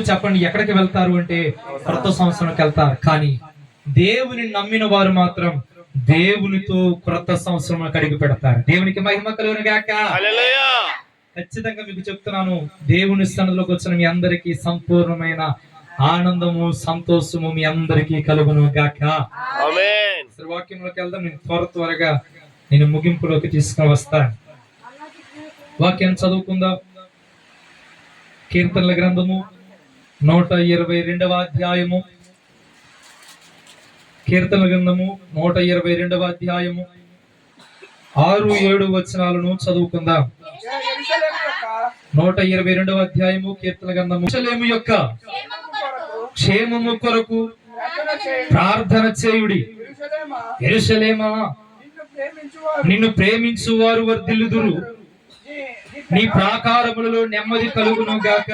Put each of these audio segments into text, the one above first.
చెప్పండి, ఎక్కడికి వెళ్తారు అంటే కొత్త సంవత్సరంకి వెళ్తారు. కానీ దేవుని నమ్మిన వారు మాత్రం దేవునితో క్రొత్త సంవత్సరం అడిగి పెడతారు. దేవునికి మహిమ కలుగును గాక. హల్లెలూయా. ఖచ్చితంగా మీకు చెప్తున్నాను, దేవుని సన్నిధిలోకి వచ్చిన మీ అందరికీ సంపూర్ణమైన ఆనందము, సంతోషము మీ అందరికీ కలుగును గాక. ఆమేన్. వాక్యంలోకి వెళ్దాం. నేను త్వరగా నేను ముగింపులోకి తీసుకుని వస్తాను. వాక్యం చదువుకుందాం. కీర్తనల గ్రంథము 122వ అధ్యాయము. కీర్తనల గ్రంథము 122వ అధ్యాయము 6-7 వచనాలను చదువుకుందాం. 122వ అధ్యాయము కీర్తనల గ్రంథము. యెరూషలేము యొక్క క్షేమము కొరకు ప్రార్థన చేయుడి. యెరూషలేమా, నిన్ను ప్రేమించు వారు వర్ధిల్లుదురు. నీ ప్రాకారములలో నెమ్మది కలుగును గాక,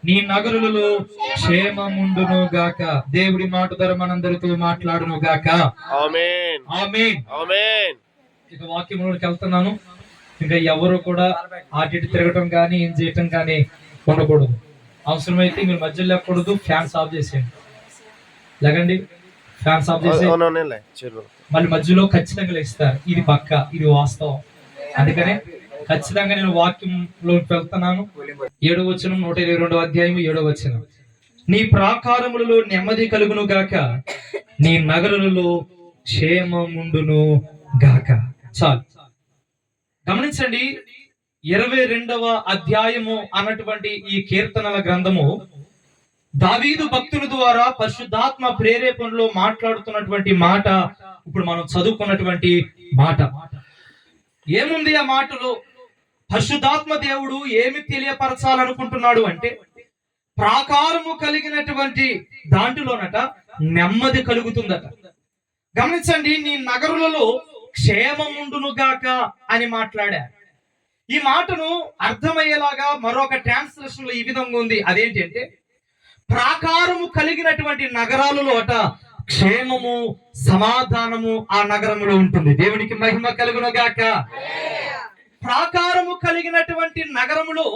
నీ నగరులలో క్షేమముండును గాక. దేవుడి మాట ద్వారా మనందరితో మాట్లాడును గాక. ఆమేన్. ఆమేన్. ఆమేన్. ఇక వాక్యంలోకి వెళ్తున్నాను. ఇంకా ఎవరు కూడా అటు తిరగటం కానీ ఏం చేయటం కానీ ఉండకూడదు. అవసరమైతే మీరు మధ్యలో లేకూడదు. ఫ్యాన్స్ ఆఫ్ చేసేయండి. లేకండి, ఫ్యాన్స్ ఆఫ్ చేసి మళ్ళీ మధ్యలో ఖచ్చితంగా లేస్తారు. ఇది పక్క, ఇది వాస్తవం. అందుకనే ఖచ్చితంగా నేను వాక్యంలోకి వెళ్తున్నాను. 7వ వచనం, 122వ అధ్యాయం 7వ వచనం. నీ ప్రాకారములలో నెమ్మది కలుగును గాక, నీ నగరులలో క్షేమముండును గాక. చాలు. గమనించండి, 22వ అధ్యాయము అన్నటువంటి ఈ కీర్తనల గ్రంథము దావీదు భక్తుల ద్వారా పరిశుద్ధాత్మ ప్రేరేపణలో మాట్లాడుతున్నటువంటి మాట. ఇప్పుడు మనం చదువుకున్నటువంటి మాట ఏముంది? ఆ మాటలో పరిశుద్ధాత్మ దేవుడు ఏమి తెలియపరచాలనుకుంటున్నాడు అంటే, ప్రాకారము కలిగినటువంటి దాంట్లోనట నెమ్మది కలుగుతుందట. గమనించండి, నీ నగరులలో క్షేమముండును గాక అని మాట్లాడారు. ఈ మాటను అర్థమయ్యేలాగా మరొక ట్రాన్స్లేషన్ లో ఈ విధంగా ఉంది. అదేంటి అంటే, ప్రాకారము కలిగినటువంటి నగరాలలో అట క్షేమము, సమాధానము ఆ నగరములో ఉంటుంది. దేవునికి మహిమ కలుగును గాక. ప్రాకారము కలిగినటువంటి నగరములో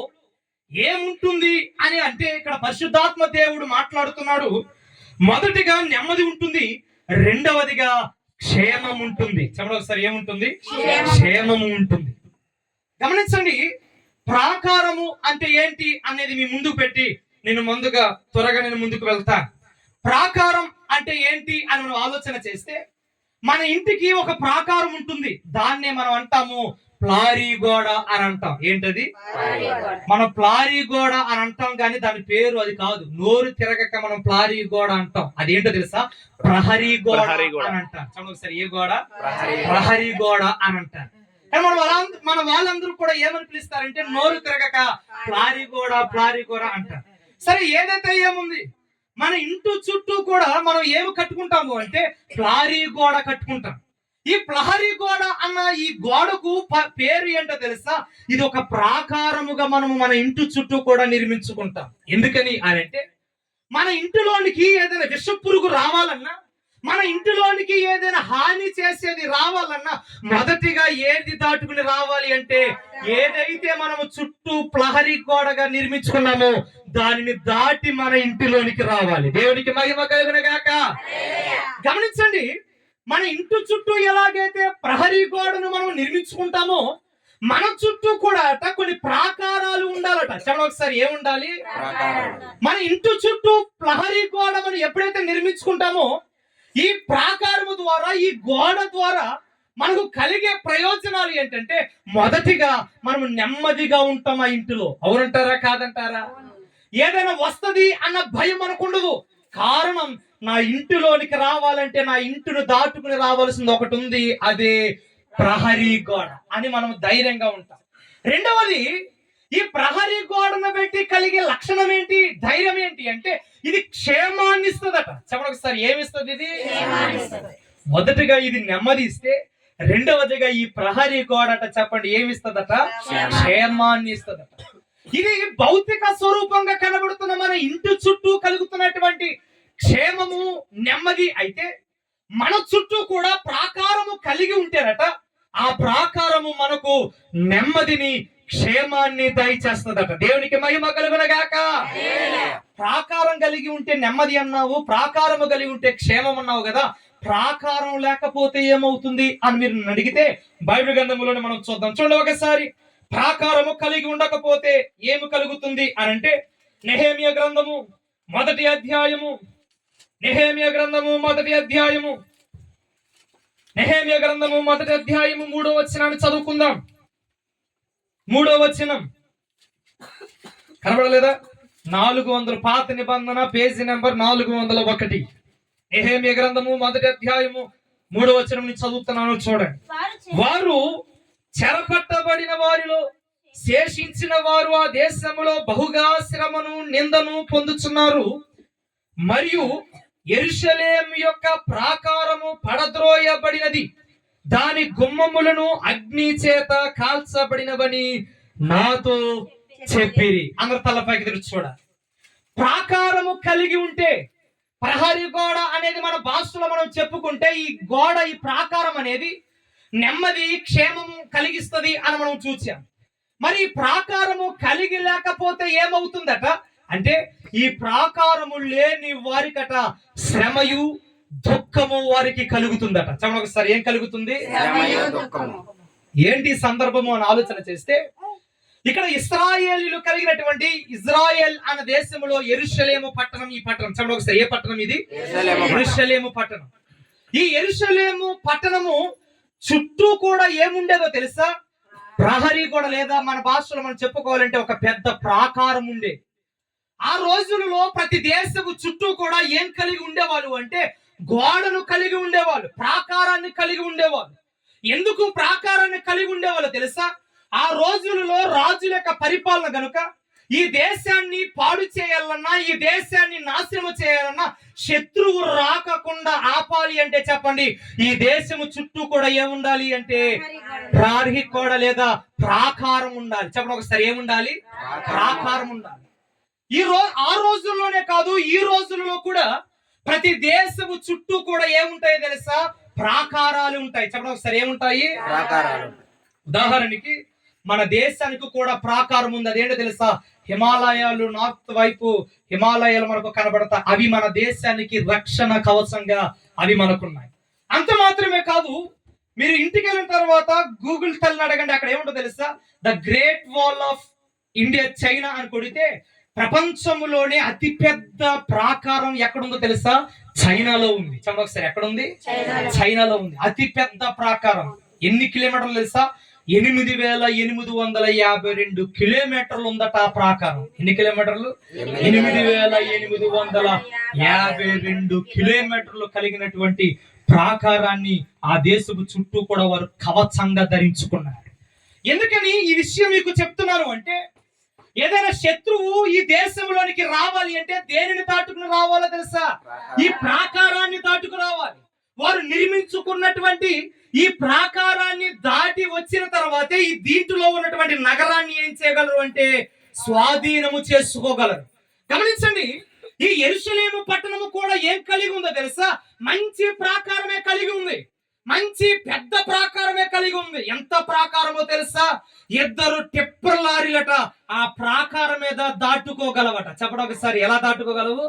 ఏముంటుంది అని అంటే, ఇక్కడ పరిశుద్ధాత్మ దేవుడు మాట్లాడుతున్నాడు. మొదటిగా నెమ్మది ఉంటుంది, రెండవదిగా క్షేమం ఉంటుంది. చెప్పండి ఒకసారి, ఏముంటుంది? క్షేమము ఉంటుంది. గమనించండి, ప్రాకారము అంటే ఏంటి అనేది మీ ముందుకు పెట్టి నేను త్వరగా ముందుకు వెళ్తాను. ప్రాకారం అంటే ఏంటి అని మనం ఆలోచన చేస్తే, మన ఇంటికి ఒక ప్రాకారం ఉంటుంది. దాన్నే మనం అంటాము ప్లారీ గోడ అని అంటాం. ఏంటది? మనం ప్లారీ గోడ అని అంటాం, కానీ దాని పేరు అది కాదు. నోరు తిరగక మనం ప్లారీ గోడ అంటాం. అదేంటో తెలుసా? ప్రహరీ గోడ అని అంటాం. చూడండి ఒకసారి, ఏ గోడ? ప్రహరీ గోడ అని అంటారు. కానీ మన వాళ్ళందరూ కూడా ఏమని పిలుస్తారంటే, నోరు తిరగక ప్లారీ గోడ అంటారు. సరే, ఏదైతే ఏముంది, మన ఇంటి చుట్టూ కూడా మనం ఏమి కట్టుకుంటాము అంటే ప్లారీ గోడ కట్టుకుంటాం. ఈ ప్రహరీ గోడ అన్న ఈ గోడకు పేరు ఏంటో తెలుసా? ఇది ఒక ప్రాకారముగా మనము మన ఇంటి చుట్టూ కూడా నిర్మించుకుంటాం. ఎందుకని అని అంటే, మన ఇంటిలోనికి ఏదైనా విష పురుగు రావాలన్నా, మన ఇంటిలోనికి ఏదైనా హాని చేసేది రావాలన్నా, మొదటిగా ఏది దాటుకుని రావాలి అంటే, ఏదైతే మనము చుట్టూ ప్రహరీ గోడగా నిర్మించుకున్నామో దానిని దాటి మన ఇంటిలోనికి రావాలి. దేవునికి మహిమ కలుగును గాక. గమనించండి, మన ఇంటి చుట్టూ ఎలాగైతే ప్రహరీ గోడను మనం నిర్మించుకుంటామో, మన చుట్టూ కూడా కొన్ని ప్రాకారాలు ఉండాలట. చెప్పండి ఒకసారి, ఏముండాలి? మన ఇంటి చుట్టూ ప్రహరీ గోడ మనం ఎప్పుడైతే నిర్మించుకుంటామో, ఈ ప్రాకారము ద్వారా, ఈ గోడ ద్వారా మనకు కలిగే ప్రయోజనాలు ఏంటంటే, మొదటిగా మనం నెమ్మదిగా ఉంటాం ఆ ఇంటిలో. అవునంటారా కాదంటారా? ఏదైనా వస్తది అన్న భయం మనకుండదు. కారణం, నా ఇంటిలోనికి రావాలంటే నా ఇంటిని దాటుకుని రావాల్సింది ఒకటి ఉంది, అదే ప్రహరీ గోడ అని మనం ధైర్యంగా ఉంటాం. రెండవది, ఈ ప్రహరీ గోడను పెట్టి కలిగే లక్షణం ఏంటి, ధైర్యం ఏంటి అంటే, ఇది క్షేమాన్ని ఇస్తుందట. చెప్పండి ఒకసారి, ఏమిస్తుంది ఇది? మొదటిగా ఇది నెమ్మది ఇస్తే, రెండవదిగా ఈ ప్రహరీ గోడట చెప్పండి ఏమిస్తుందట? క్షేమాన్ని ఇస్తుందట. ఇది భౌతిక స్వరూపంగా కనబడుతున్న మన ఇంటి చుట్టూ కలుగుతున్నటువంటి క్షేమము, నెమ్మది అయితే, మన చుట్టూ కూడా ప్రాకారము కలిగి ఉంటేనట ఆ ప్రాకారము మనకు నెమ్మదిని, క్షేమాన్ని దయచేస్తుందట. దేవునికి మహిమ కలుగును గాక. ప్రాకారం కలిగి ఉంటే నెమ్మది అన్నావు, ప్రాకారము కలిగి ఉంటే క్షేమం అన్నావు కదా, ప్రాకారం లేకపోతే ఏమవుతుంది అని మీరు నన్ను అడిగితే బైబిల్ గ్రంథంలోనే మనం చూద్దాం. చూడండి ఒకసారి, ప్రాకారము కలిగి ఉండకపోతే ఏమి కలుగుతుంది అని అంటే నెహెమ్యా గ్రంథము మొదటి అధ్యాయము, నెహెమ్యా గ్రంథము మొదటి అధ్యాయము, నెహెమ్యా గ్రంథము మొదటి అధ్యాయము 3వ వచనాన్ని చదువుకుందాం. 3వ వచనం కనబడలేదా? 400 పాత నిబంధన పేజీ నెంబర్ 401. నెహెమ్యా గ్రంథము మొదటి అధ్యాయము 3వ వచనం నుంచి చదువుతున్నాను, చూడండి. వారు చెరపట్టబడిన వారిలో శేషించిన వారు ఆ దేశములో బహుగా శ్రమను నిందను పొందుచున్నారు, మరియు యెరూషలేము యొక్క ప్రాకారము పడద్రోయబడినది, దాని గుమ్మములను అగ్ని చేత కాల్చబడినవని నాతో చెప్పిరి. అందరు తలపైకి తెరిచి చూడాలి. ప్రాకారము కలిగి ఉంటే, ప్రహరీ గోడ అనేది మన భాషలో మనం చెప్పుకుంటే ఈ గోడ, ఈ ప్రాకారం అనేది నెమ్మది క్షేమము కలిగిస్తుంది అని మనం చూసాం. మరి ఈ ప్రాకారము కలిగి లేకపోతే ఏమవుతుందట అంటే, ఈ ప్రాకారము లేని వారికట శ్రమయు దుఃఖము వారికి కలుగుతుందట. చెప్పండి ఒకసారి, ఏం కలుగుతుంది? ఏంటి సందర్భము అని ఆలోచన చేస్తే, ఇక్కడ ఇశ్రాయేలీయులు కలిగినటువంటి ఇజ్రాయెల్ అనే దేశంలో యెరూషలేము పట్టణం, ఈ పట్టణం చెప్పండి ఒకసారి, ఏ పట్టణం ఇది? యెరూషలేము పట్టణం. ఈ యెరూషలేము పట్టణము చుట్టూ కూడా ఏముండేదో తెలుసా? ప్రహరీ గోడ, లేదా మన భాషలో మనం చెప్పుకోవాలంటే ఒక పెద్ద ప్రాకారం ఉండే. ఆ రోజులలో ప్రతి దేశపు చుట్టూ కూడా ఏం కలిగి ఉండేవాళ్ళు అంటే గోడను కలిగి ఉండేవాళ్ళు, ప్రాకారాన్ని కలిగి ఉండేవాళ్ళు. ఎందుకు ప్రాకారాన్ని కలిగి ఉండేవాళ్ళు తెలుసా? ఆ రోజులలో రాజుల యొక్క పరిపాలన గనుక ఈ దేశాన్ని పాడు చేయాలన్నా, ఈ దేశాన్ని నాశనం చేయాలన్నా, శత్రువు రాకుండా ఆపాలి అంటే చెప్పండి, ఈ దేశము చుట్టూ కూడా ఏముండాలి అంటే ప్రహరీ గోడ లేదా ప్రాకారం ఉండాలి. చెప్పండి ఒకసారి, ఏముండాలి? ప్రాకారం ఉండాలి. ఆ రోజుల్లోనే కాదు, ఈ రోజుల్లో కూడా ప్రతి దేశము చుట్టూ కూడా ఏముంటాయో తెలుసా? ప్రాకారాలు ఉంటాయి. చెప్పండి ఒకసారి, ఏముంటాయి? ప్రాకారాలు. ఉదాహరణకి మన దేశానికి కూడా ప్రాకారం ఉంది. అదేంటో తెలుసా? హిమాలయాలు, నార్త్ వైపు హిమాలయాలు మనకు కనబడతాయి. అవి మన దేశానికి రక్షణ కవచంగా అవి మనకున్నాయి. అంత మాత్రమే కాదు, మీరు ఇంటికి వెళ్ళిన తర్వాత గూగుల్ తల్లిని అడగండి, అక్కడ ఏముంటో తెలుసా? The great wall of India China అని కొడితే ప్రపంచంలోనే అతి పెద్ద ప్రాకారం ఎక్కడుందో తెలుసా? చైనాలో ఉంది. చెప్పండి ఒకసారి, ఎక్కడుంది? చైనాలో ఉంది అతి పెద్ద ప్రాకారం. ఎన్ని కిలోమీటర్లు తెలుసా? 8852 కిలోమీటర్లు ఉందట ఆ ప్రాకారం. ఎన్ని కిలోమీటర్లు? 8852 కిలోమీటర్లు కలిగినటువంటి ప్రాకారాన్ని ఆ దేశపు చుట్టూ కూడా వారు కవచంగా ధరించుకున్నారు. ఎందుకని ఈ విషయం మీకు చెప్తున్నాను అంటే, ఏదైనా శత్రువు ఈ దేశంలోనికి రావాలి అంటే దేనిని దాటుకుని రావాలో తెలుసా? ఈ ప్రాకారాన్ని దాటుకు రావాలి. వారు నిర్మించుకున్నటువంటి ఈ ప్రాకారాన్ని దాటి వచ్చిన తర్వాతే ఈ దీంట్లో ఉన్నటువంటి నగరాన్ని ఏం చేయగలరు అంటే స్వాధీనము చేసుకోగలరు. గమనించండి, ఈ యెరూషలేము పట్టణము కూడా ఏం కలిగి ఉందో తెలుసా? మంచి ప్రాకారమే కలిగి ఉంది, మంచి పెద్ద ప్రాకారమే కలిగి ఉంది. ఎంత ప్రాకారమో తెలుసా? 2 టిప్పర్ లారీలట ఆ ప్రాకారం మీద దాటుకోగలవట. చెప్పడం ఒకసారి, ఎలా దాటుకోగలవు?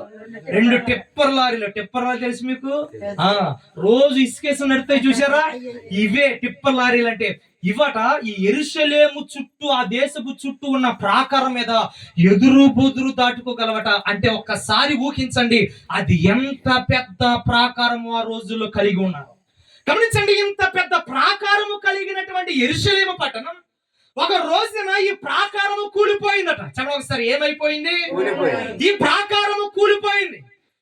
2 టిప్పర్ లారీలు. టిప్పర్ లారీ తెలుసు మీకు? రోజు ఇసుకేసి నడుతాయి చూసారా? ఇవే టిప్పర్ లారీలు అంటే. ఇవట ఈ యెరూషలేము చుట్టూ, ఆ దేశపు చుట్టూ ఉన్న ప్రాకారం మీద ఎదురు బొదురు దాటుకోగలవట. అంటే ఒక్కసారి ఊహించండి, అది ఎంత పెద్ద ప్రాకారము ఆ రోజుల్లో కలిగి ఉన్నారు. గమనించండి, ఇంత పెద్ద ప్రాకారము కలిగినటువంటి యెరూషలేము పట్టణం ఒక రోజున ఈ ప్రాకారము కూలిపోయిందట. చెప్పండి ఒకసారి, ఏమైపోయింది? ఈ ప్రాకారము కూలిపోయింది.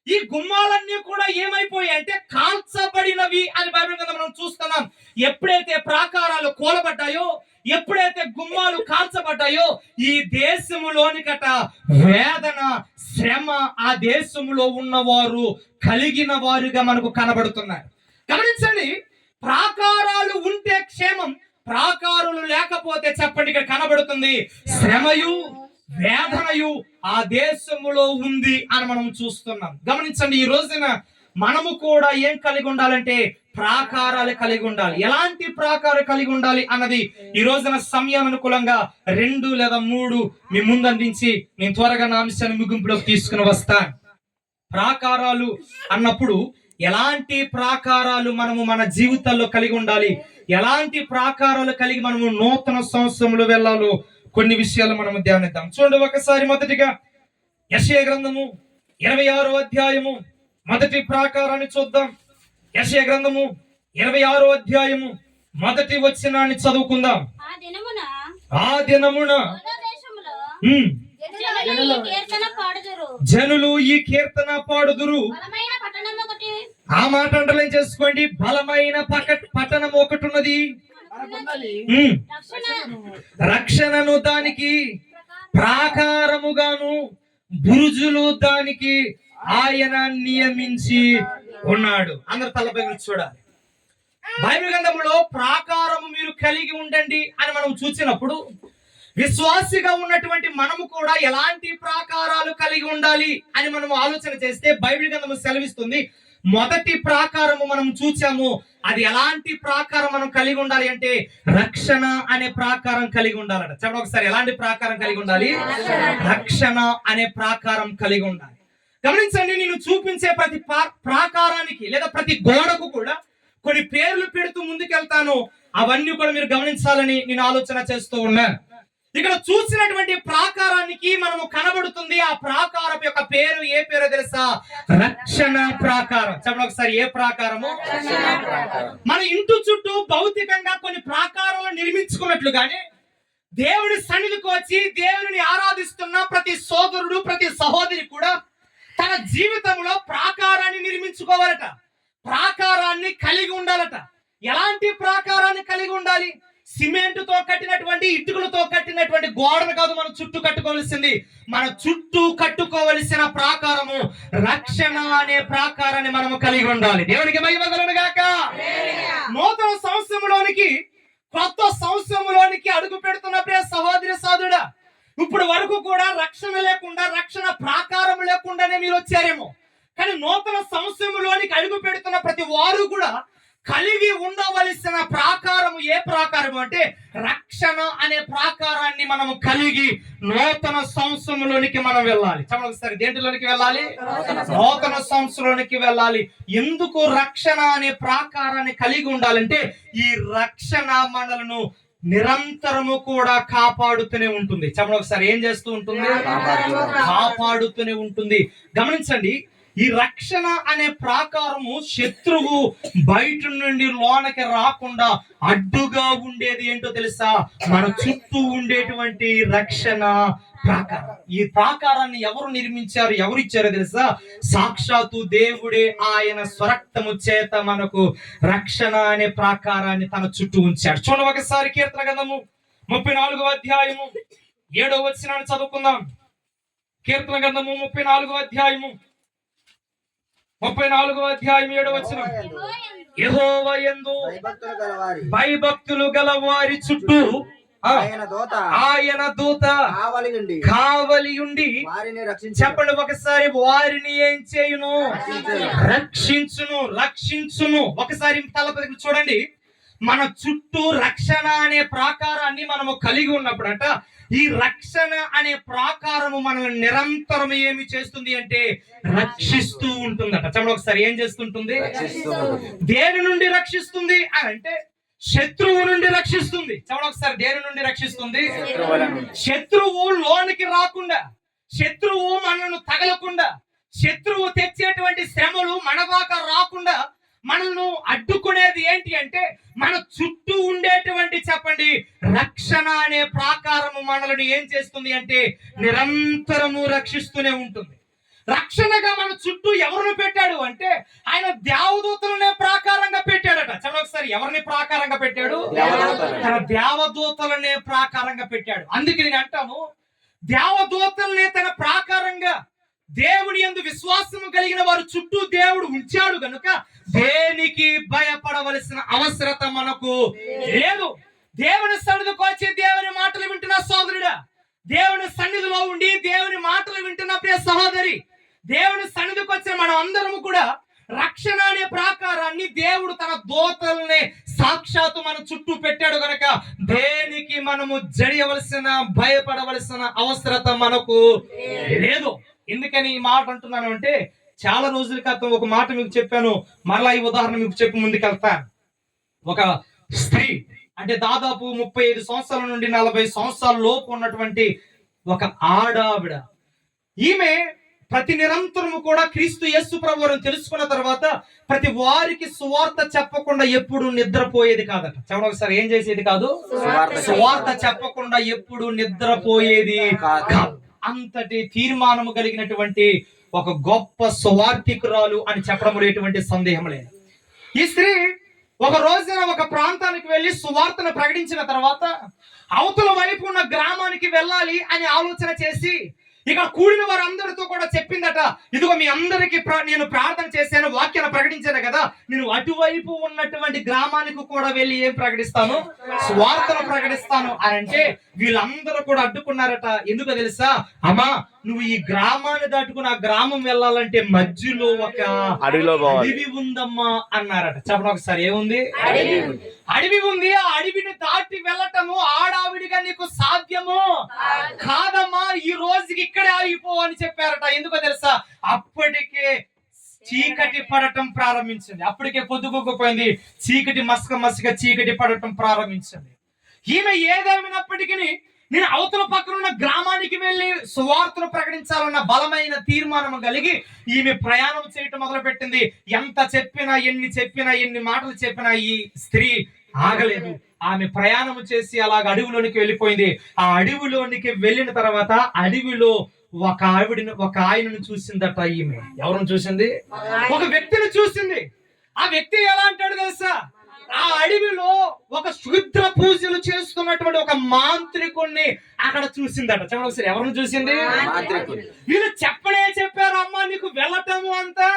ఈ గుమ్మాలన్నీ కూడా ఏమైపోయాయి అంటే కాల్చబడినవి అని బైబిల్ గ్రంథంలో మనం చూస్తున్నాం. ఎప్పుడైతే ప్రాకారాలు కూలబడ్డాయో, ఎప్పుడైతే గుమ్మాలు కాల్చబడ్డాయో, ఈ దేశములోనికట వేదన, శ్రమ ఆ దేశములో ఉన్నవారు కలిగిన వారుగా మనకు కనబడుతున్నారు. గమనించండి, ప్రాకారాలు ఉంటే క్షేమం, ప్రాకారాలు లేకపోతే చెప్పండి, ఇక్కడ కనబడుతుంది శ్రమయు వేదనయు ఆ దేశములో ఉంది అని మనం చూస్తున్నాం. గమనించండి, ఈ రోజున మనము కూడా ఏం కలిగి ఉండాలంటే ప్రాకారాలు కలిగి ఉండాలి. ఎలాంటి ప్రాకారం కలిగి ఉండాలి అన్నది ఈ రోజున సమయం అనుకూలంగా 2 లేదా 3 మీ ముందు అందించి నేను త్వరగా నా అంశాన్ని ముగింపులోకి తీసుకుని వస్తాను. ప్రాకారాలు అన్నప్పుడు ఎలాంటి ప్రాకారాలు మనము మన జీవితాల్లో కలిగి ఉండాలి, ఎలాంటి ప్రాకారాలు కలిగి మనము నూతన సంవత్సరంలో వెళ్ళాలో కొన్ని విషయాలు మనము ధ్యానిద్దాం. చూడండి, ఒకసారి మొదటిగా యెషయా గ్రంథము 26వ అధ్యాయము మొదటి ప్రాకారాన్ని చూద్దాం. యెషయా గ్రంథము 26వ అధ్యాయము మొదటి వచనాన్ని చదువుకుందాం. ఆ దినమున జనులు ఈ కీర్తన పాడుదురు. ఆ మాట అండర్లైన్ చేసుకోండి. బలమైన పట్టణం ఒకటి ఉన్నది, రక్షణను దానికి ప్రాకారముగాను బురుజులు దానికి ఆయన నియమించి ఉన్నాడు. అందరు తలపై చూడాలి. బైబిల్ గ్రంథంలో ప్రాకారము మీరు కలిగి ఉండండి అని మనం చూసినప్పుడు విశ్వాసిగా ఉన్నటువంటి మనము కూడా ఎలాంటి ప్రాకారాలు కలిగి ఉండాలి అని మనం ఆలోచన చేస్తే బైబిల్ గ్రంథము సెలవిస్తుంది. మొదటి ప్రాకారము మనం చూసాము. అది ఎలాంటి ప్రాకారం మనం కలిగి ఉండాలి అంటే రక్షణ అనే ప్రాకారం కలిగి ఉండాలట. చెప్పండి ఒకసారి, ఎలాంటి ప్రాకారం కలిగి ఉండాలి? రక్షణ అనే ప్రాకారం కలిగి ఉండాలి. గమనించండి, నేను చూపించే ప్రతి ప్రాకారానికి లేదా ప్రతి గోడకు కూడా కొన్ని పేర్లు పెడుతూ ముందుకెళ్తాను. అవన్నీ కూడా మీరు గమనించాలని నేను ఆలోచన చేస్తూ ఉన్నాను. ఇక్కడ చూసినటువంటి ప్రాకారానికి మనము కనబడుతుంది. ఆ ప్రాకారం యొక్క పేరు ఏ పేరో తెలుసా? రక్షణ ప్రాకారం. చెప్పండి ఒకసారి, ఏ ప్రాకారము? మన ఇంటి చుట్టూ భౌతికంగా కొన్ని ప్రాకారాలు నిర్మించుకున్నట్లుగానే దేవుని సన్నిధికి వచ్చి దేవుని ఆరాధిస్తున్న ప్రతి సోదరుడు ప్రతి సహోదరి కూడా తన జీవితంలో ప్రాకారాన్ని నిర్మించుకోవాలట, ప్రాకారాన్ని కలిగి ఉండాలట. ఎలాంటి ప్రాకారాన్ని కలిగి ఉండాలి? సిమెంటుతో కట్టినటువంటి ఇటుకలతో కట్టినటువంటి గోడను కాదు మనం చుట్టూ కట్టుకోవలసింది. మన చుట్టూ కట్టుకోవలసిన ప్రాకారము రక్షణ అనే ప్రాకారాన్ని మనము కలిగి ఉండాలి. దేవునికి మహిమ కలుగును గాక. నూతన సంవత్సరంలోనికి కొత్త సంవత్సరంలోనికి అడుగు పెడుతున్న ప్రియ సహోదరి సోదరుడా, ఇప్పుడు వరకు కూడా రక్షణ లేకుండా రక్షణ ప్రాకారం లేకుండానే మీరు వచ్చారేమో. కానీ నూతన సంవత్సరంలోనికి అడుగు పెడుతున్న ప్రతి వారు కూడా కలిగి ఉండవలసిన ప్రాకారము ఏ ప్రాకారము అంటే రక్షణ అనే ప్రాకారాన్ని మనము కలిగి నూతన సంవత్సరంలోనికి మనం వెళ్ళాలి. చెప్పండి, దేంట్లోనికి వెళ్ళాలి? నూతన సంవత్సరంలోనికి వెళ్ళాలి. ఎందుకు రక్షణ అనే ప్రాకారాన్ని కలిగి ఉండాలంటే ఈ రక్షణ మనలను నిరంతరము కూడా కాపాడుతూనే ఉంటుంది. చెప్పండి ఒకసారి, ఏం చేస్తూ ఉంటుంది? కాపాడుతూనే ఉంటుంది. గమనించండి, ఈ రక్షణ అనే ప్రాకారము శత్రువు బయట నుండి లోనకి రాకుండా అడ్డుగా ఉండేది ఏంటో తెలుసా? మన చుట్టూ ఉండేటువంటి రక్షణ ప్రాకారం. ఈ ప్రాకారాన్ని ఎవరు నిర్మించారు, ఎవరు ఇచ్చారో తెలుసా? సాక్షాత్తు దేవుడే ఆయన స్వరక్తము చేత మనకు రక్షణ అనే ప్రాకారాన్ని తన చుట్టూ ఉంచాడు. చూడండి ఒకసారి కీర్తన గ్రంథము 34వ అధ్యాయము 7వ వచనాన్ని చదువుకుందాం. కీర్తన గ్రంథము 34వ అధ్యాయము 7వ వచనం. యెహోవా యందు భయభక్తులు గల వారి చుట్టూ ఆయన దూత కావలి ఉండి చెప్పండి ఒకసారి, వారిని ఏం చేయును? రక్షించును. ఒకసారి తలపై చూడండి. మన చుట్టూ రక్షణ అనే ప్రాకారాన్ని మనము కలిగి ఉన్నప్పుడట ఈ రక్షణ అనే ప్రాకారము మనల్ని నిరంతరం ఏమి చేస్తుంది అంటే రక్షిస్తూ ఉంటుందట. చెప్పండి ఒకసారి, ఏం చేస్తుంటుంది? దేని నుండి రక్షిస్తుంది అని అంటే శత్రువు నుండి రక్షిస్తుంది. చెప్పండి ఒకసారి, దేని నుండి రక్షిస్తుంది? శత్రువు లోనికి రాకుండా, శత్రువు మనల్ని తగలకుండా, శత్రువు తెచ్చేటువంటి శ్రమలు మన దాకా రాకుండా మనల్ని అడ్డుకునేది ఏంటి అంటే మన చుట్టూ ఉండేటువంటి చెప్పండి రక్షణ అనే ప్రాకారము మనల్ని ఏం చేస్తుంది అంటే నిరంతరము రక్షిస్తూనే ఉంటుంది. రక్షణగా మన చుట్టూ ఎవరిని పెట్టాడు అంటే ఆయన దేవదూతలనే ప్రాకారంగా పెట్టాడట. చెప్పండి ఒకసారి, ఎవరిని ప్రాకారంగా పెట్టాడు? తన దేవదూతలనే ప్రాకారంగా పెట్టాడు. అందుకే నేను అంటాను, దేవదూతలనే తన ప్రాకారంగా దేవుని యందు విశ్వాసము కలిగిన వారు చుట్టూ దేవుడు ఉంచాడు గనుక దేనికి భయపడవలసిన అవసరత మనకు లేదు. దేవుని సన్నిధికి వచ్చి దేవుని మాటలు వింటున్న సోదరుడా, దేవుని సన్నిధిలో ఉండి దేవుని మాటలు వింటున్న ప్రియ సహోదరి, దేవుని సన్నిధికి వచ్చే మనం అందరము కూడా రక్షణ అనే ప్రాకారాన్ని దేవుడు తన దూతల్ని సాక్షాత్తు మన చుట్టూ పెట్టాడు గనక దేనికి మనము జడియవలసిన భయపడవలసిన అవసరత మనకు లేదు. ఎందుకని ఈ మాట అంటున్నాను అంటే, చాలా రోజుల క్రితం ఒక మాట మీకు చెప్పాను, మరలా ఈ ఉదాహరణ మీకు చెప్పి ముందుకెళ్తాను. ఒక స్త్రీ అంటే దాదాపు 35 సంవత్సరాల నుండి 40 సంవత్సరాల లోపు ఉన్నటువంటి ఒక ఆడావిడ, ఈమె ప్రతి నిరంతరము కూడా క్రీస్తు యేసు ప్రభువును తెలుసుకున్న తర్వాత ప్రతి వారికి సువార్త చెప్పకుండా ఎప్పుడు నిద్రపోయేది కాదట. చెప్పండి ఒకసారి, ఏం చేసేది కాదు? సువార్త చెప్పకుండా ఎప్పుడు నిద్రపోయేది కాదు. అంతటి తీర్మానము కలిగినటువంటి ఒక గొప్ప సువార్థికురాలు అని చెప్పడం ఎటువంటి సందేహం లేదు. ఈ స్త్రీ ఒక రోజున ఒక ప్రాంతానికి వెళ్ళి సువార్తను ప్రకటించిన తర్వాత అవతల వైపు ఉన్న గ్రామానికి వెళ్ళాలి అని ఆలోచన చేసి ఇక్కడ కూడిన వారందరితో కూడా చెప్పిందట, ఇదిగో మీ అందరికి నేను ప్రార్థన చేశాను, వాక్యాన్ని ప్రకటించాను కదా, నేను అటువైపు ఉన్నటువంటి గ్రామానికి కూడా వెళ్ళి ఏం ప్రకటిస్తాను? సువార్తను ప్రకటిస్తాను అని అంటే వీళ్ళందరూ కూడా అడ్డుకున్నారట. ఎందుకో తెలుసా? అమ్మా, నువ్వు ఈ గ్రామాన్ని దాటుకుని ఆ గ్రామం వెళ్ళాలంటే మధ్యలో ఒక అడవి ఉందమ్మా అన్నారట. చెప్పండి ఒకసారి, ఏముంది? అడవి ఉంది. ఆ అడవిని దాటి వెళ్ళటము ఆడావిడిగా నీకు సాధ్యము కాదమ్మా, ఈ రోజుకి ఇక్కడే ఆగిపో అని చెప్పారట. ఎందుకో తెలుసా? అప్పటికే చీకటి పడటం ప్రారంభించింది. అప్పటికే పొద్దుగుపోయింది, చీకటి మసక చీకటి పడటం ప్రారంభించింది. ఈమె ఏదేమైనప్పటికీ నేను అవతల పక్కన ఉన్న గ్రామానికి వెళ్ళి సువార్తను ప్రకటించాలన్న బలమైన తీర్మానం కలిగి ఈమె ప్రయాణం చేయటం మొదలు పెట్టింది. ఎంత చెప్పినా, ఎన్ని మాటలు చెప్పినా ఈ స్త్రీ ఆగలేదు. ఆమె ప్రయాణం చేసి అలాగ అడవిలోనికి వెళ్ళిపోయింది. ఆ అడవిలోనికి వెళ్ళిన తర్వాత అడవిలో ఒక ఆయనను చూసిందట. ఈమె ఎవరిని చూసింది? ఒక వ్యక్తిని చూసింది. ఆ వ్యక్తి ఎలా అంటాడు తెలుసా? ఆ అడవిలో ఒక క్షుద్ర పూజలు చేస్తున్నటువంటి ఒక మాంత్రికుణ్ణి అక్కడ చూసిందట. చెప్పండి, ఎవరిని చూసింది? వీళ్ళు చెప్పారు, అమ్మా నీకు వెళ్ళటము అంతా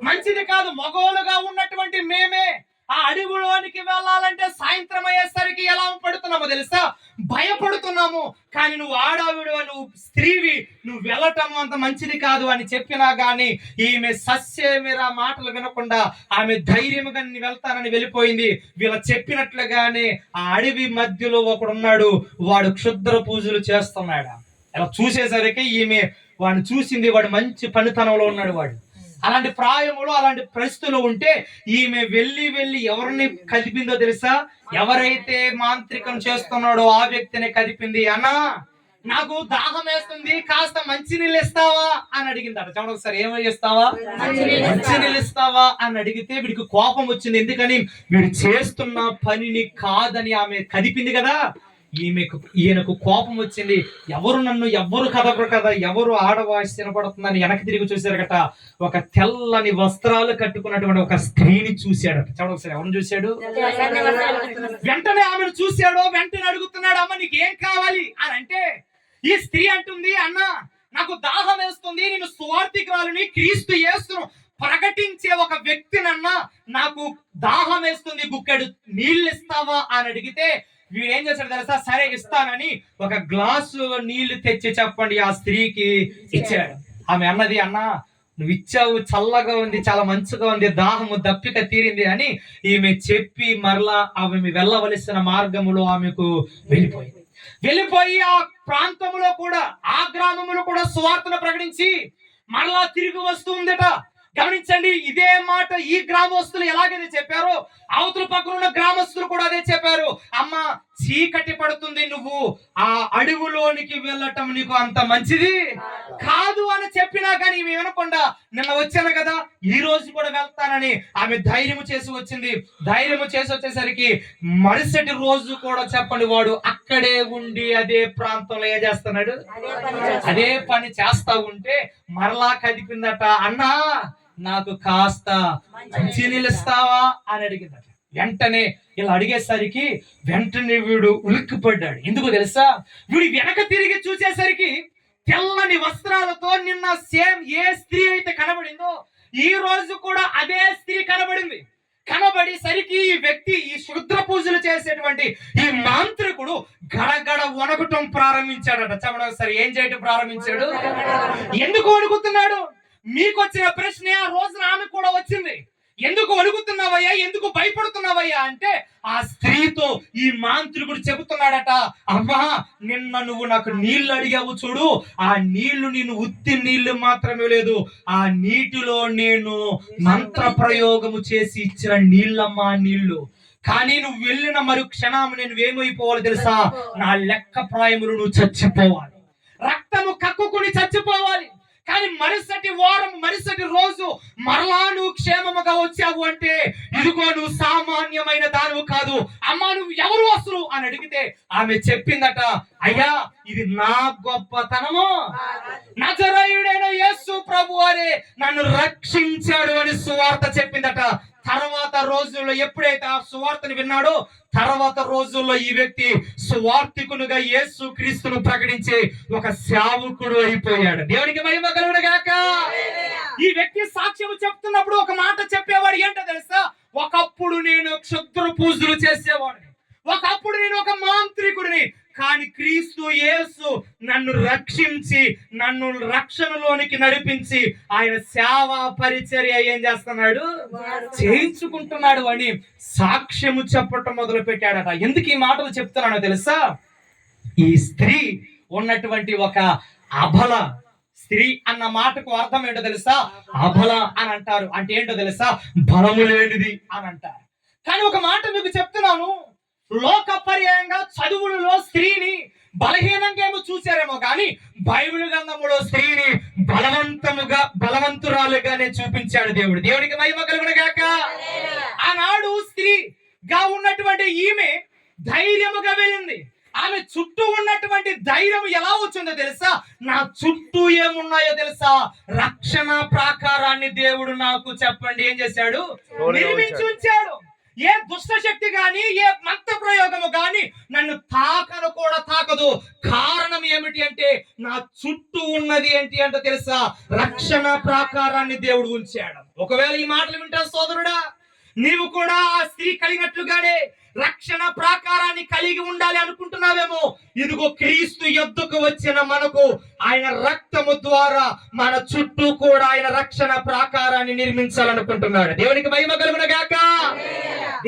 మంచిది కాదు, మగోలుగా ఉన్నటువంటి మేమే ఆ అడవిలోనికి వెళ్ళాలంటే సాయంత్రం అయ్యేసరికి ఎలా పడుతున్నామో తెలుసా? భయపడుతున్నాము. కానీ నువ్వు ఆడావిడు, నువ్వు స్త్రీవి, నువ్వు వెళ్ళటం అంత మంచిది కాదు అని చెప్పినా గాని ఈమె సస్యమేరా మాటలు వినకుండా ఆమె ధైర్యంగా వెళ్తానని వెళ్ళిపోయింది. వీళ్ళ చెప్పినట్లుగానే ఆ అడవి మధ్యలో ఒకడున్నాడు, వాడు క్షుద్ర పూజలు చేస్తున్నాడు. ఇలా చూసేసరికి ఈమె వాడిని చూసింది. వాడు మంచి పనితనంలో ఉన్నాడు. వాడు అలాంటి ప్రాయములో అలాంటి పరిస్థితుల్లో ఉంటే ఈమె వెళ్ళి ఎవరిని కదిపిందో తెలుసా? ఎవరైతే మాంత్రికం చేస్తున్నాడో ఆ వ్యక్తిని కదిపింది. అన్నా, నాకు దాహం వేస్తుంది, కాస్త మంచినీళ్ళు ఇస్తావా అని అడిగిందట. చూడండి ఒకసారి, ఏమని ఇస్తావా? మంచినీళ్ళు ఇస్తావా అని అడిగితే వీడికి కోపం వచ్చింది. ఎందుకని? వీడు చేస్తున్న పనిని కాదని ఆమె కదిపింది కదా. ఈయనకు కోపం వచ్చింది. ఎవరు కదపరు కదా, ఎవరు ఆడవాసి వినపడుతుందని వెనక్కి తిరిగి చూశారు కట. ఒక తెల్లని వస్త్రాలు కట్టుకున్నటువంటి ఒక స్త్రీని చూశాడట. చూడండి ఒకసారి, ఎవరిని చూశాడు? వెంటనే ఆమెను చూశాడు. వెంటనే అడుగుతున్నాడు, అమ్మ నీకేం కావాలి అని అంటే ఈ స్త్రీ అంటుంది, అన్న నాకు దాహం వేస్తుంది, నేను సువార్థికురాలిని, క్రీస్తు యేసును ప్రకటించే ఒక వ్యక్తినన్నా, నాకు దాహం వేస్తుంది, గుక్కెడు నీళ్ళు ఇస్తావా అని అడిగితే వీడు ఏం చేశాడు తెలుసా? సరే ఇస్తానని ఒక గ్లాసులో నీళ్లు తెచ్చి చెప్పండి ఆ స్త్రీకి ఇచ్చాడు. ఆమె అన్నది, అన్న నువ్వు ఇచ్చావు, చల్లగా ఉంది, చాలా మంచిగా ఉంది, దాహము దప్పిక తీరింది అని ఈమె చెప్పి మరలా ఆమె వెళ్ళవలసిన మార్గములో ఆమెకు వెళ్ళిపోయి ఆ ప్రాంతంలో కూడా, ఆ గ్రామంలో కూడా సువార్తను ప్రకటించి మరలా తిరిగి వస్తుందట. గమనించండి, ఇదే మాట ఈ గ్రామస్తులు ఎలాగైతే చెప్పారో అవతల పక్కన ఉన్న గ్రామస్తులు కూడా అదే చెప్పారు. అమ్మ చీకటి పడుతుంది, నువ్వు ఆ అడవిలోనికి వెళ్ళటం నీకు అంత మంచిది కాదు అని చెప్పినా కానీ ఈమె వినకుండా, నిన్న వచ్చాను కదా, ఈ రోజు కూడా వెళ్తానని ఆమె ధైర్యం చేసి వచ్చింది. ధైర్యం చేసి వచ్చేసరికి మరుసటి రోజు కూడా చెప్పండి, వాడు అక్కడే ఉండి అదే ప్రాంతంలో ఏం చేస్తున్నాడు? అదే పని చేస్తా ఉంటే మరలా కదిపిందట. అన్నా నాకు కాస్త మంచినీళ్ళు ఇస్తావా అని అడిగిందట. వెంటనే ఇలా అడిగేసరికి వెంటనే వీడు ఉలిక్కిపడ్డాడు. ఎందుకు తెలుసా? వీడు వెనక తిరిగి చూసేసరికి తెల్లని వస్త్రాలతో నిన్న సేమ్ ఏ స్త్రీ అయితే కనబడిందో ఈ రోజు కూడా అదే స్త్రీ కనబడేసరికి ఈ వ్యక్తి, ఈ క్షుద్ర పూజలు చేసేటువంటి ఈ మాంత్రికుడు గడగడ వణకటం ప్రారంభించాడట. చెప్పండి ఒకసారి, ఏం చేయటం ప్రారంభించాడు? ఎందుకు వణుకుతున్నాడు? మీకు వచ్చిన ప్రశ్నే ఆ రోజున ఆమె కూడా వచ్చింది. ఎందుకు వణుకుతున్నావయ్యా, ఎందుకు భయపడుతున్నావయ్యా అంటే ఆ స్త్రీతో ఈ మాంత్రికుడు చెబుతున్నాడట, అమ్మా నిన్న నువ్వు నాకు నీళ్లు అడిగావు చూడు, ఆ నీళ్లు నేను ఉత్తి నీళ్లు మాత్రమే లేదు, ఆ నీటిలో నేను మంత్ర ప్రయోగము చేసి ఇచ్చిన నీళ్ళమ్మా నీళ్లు. కానీ నువ్వు వెళ్ళిన మరు క్షణం నేను ఏమైపోవాలి తెలుసా, నా లెక్క ప్రాయములు నువ్వు చచ్చిపోవాలి, రక్తము కక్కుకుని చచ్చిపోవాలి. కానీ మరుసటి వారం మరుసటి రోజు మరలా నువ్వు క్షేమముగా వచ్చావు అంటే ఇదిగో నువ్వు సామాన్యమైన దానివి కాదు, అమ్మా నువ్వు ఎవరు అసలు అని అడిగితే ఆమె చెప్పిందట, అయ్యా ఇది నా గొప్పతనము, నజరేయుడైన యేసు ప్రభు అనే నన్ను రక్షించాడు అని సువార్త చెప్పిందట. తర్వాత రోజుల్లో ఎప్పుడైతే ఆ సువార్తను విన్నాడో తర్వాత రోజుల్లో ఈ వ్యక్తి సువార్తికునుగా యేసు క్రీస్తును ప్రకటించే ఒక సేవకుడు అయిపోయాడు. దేవునికి మహిమ కలుగును గాక. ఈ వ్యక్తి సాక్ష్యం చెప్తున్నప్పుడు ఒక మాట చెప్పేవాడు, ఏంటో తెలుసా, ఒకప్పుడు నేను క్షుద్ర పూజలు చేసేవాడిని, ఒకప్పుడు నేను ఒక మాంత్రికుడిని, కానీ క్రీస్తు యేసు నన్ను రక్షించి నన్ను రక్షణలోనికి నడిపించి ఆయన సేవా పరిచర్య ఏం చేస్తున్నాడు, చేయించుకుంటున్నాడు అని సాక్ష్యము చెప్పటం మొదలు పెట్టాడట. ఎందుకు ఈ మాటలు చెప్తున్నానో తెలుసా, ఈ స్త్రీ ఉన్నటువంటి ఒక అబల స్త్రీ అన్న మాటకు అర్థం ఏంటో తెలుసా, అబల అని అంటారు. అంటే ఏంటో తెలుసా, బలము లేనిది అని అంటారు. కానీ ఒక మాట మీకు చెప్తున్నాను, లోకపర్యాయంగా చదువులలో స్త్రీని బలహీనంగా ఏమో చూసారేమో కానీ బైబిల్ గ్రంథములో స్త్రీని బలవంతురాలుగానే చూపించాడు దేవుడు. దేవునికి మహిమ కలుగును గాక. ఆనాడు స్త్రీగా ఉన్నటువంటి ఈమె ధైర్యముగా వెళ్ళింది. ఆమె చుట్టూ ఉన్నటువంటి ధైర్యం ఎలా వచ్చిందో తెలుసా, నా చుట్టూ ఏమున్నాయో తెలుసా, రక్షణ ప్రాకారాన్ని దేవుడు నాకు చెప్పండి ఏం చేశాడు, నిర్మించి ఉంచాడు. ఏ దుష్ట శక్తి గాని ఏ మంత్ర ప్రయోగము గాని నన్ను తాకను కూడా తాకదు. కారణం ఏమిటి అంటే నా చుట్టూ ఉన్నది ఏంటి అంటే తెలుసా, రక్షణ ప్రాకారాన్ని దేవుడు ఉంచాడు. ఒకవేళ ఈ మాటలు వింటా సోదరుడా, నీవు కూడా ఆ స్త్రీ కలిగినట్లుగానే రక్షణ ప్రాకారాన్ని కలిగి ఉండాలి అనుకుంటున్నావేమో. ఇదిగో క్రీస్తు యొద్దకు వచ్చిన మనకు ఆయన రక్తము ద్వారా మన చుట్టూ కూడా ఆయన రక్షణ ప్రాకారాన్ని నిర్మించాలనుకుంటున్నాడు. దేవునికి మహిమ కలుగును గాక.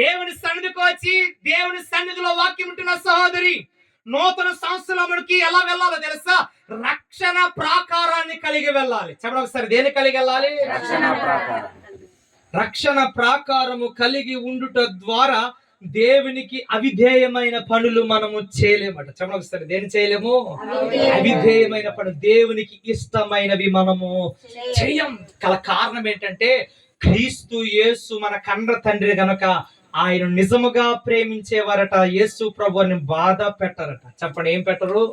దేవుని సన్నిధికి వచ్చి దేవుని సన్నిధిలో వాక్యం ఉంటున్న సహోదరి, నూతన సంవత్సరంలోకి ఎలా వెళ్ళాలో తెలుసా, రక్షణ ప్రాకారాన్ని కలిగి వెళ్ళాలి. చెప్పండి ఒకసారి, దేని కలిగి వెళ్ళాలి, రక్షణ ప్రాకారము కలిగి ఉండుట ద్వారా దేవునికి అవిధేయమైన పనులు మనము చేయలేమట. చెప్పండి ఒకసారి, దేని చేయలేము, అవిధేయమైన పనులు, దేవునికి ఇష్టమైనవి మనము చేయం. గల కారణం ఏంటంటే క్రీస్తు యేసు మన కన్న తండ్రి గనక ఆయన నిజముగా ప్రేమించేవారట. యేసు ప్రభువుని బాధ పెట్టరట. చెప్పండి, ఏం పెట్టరు.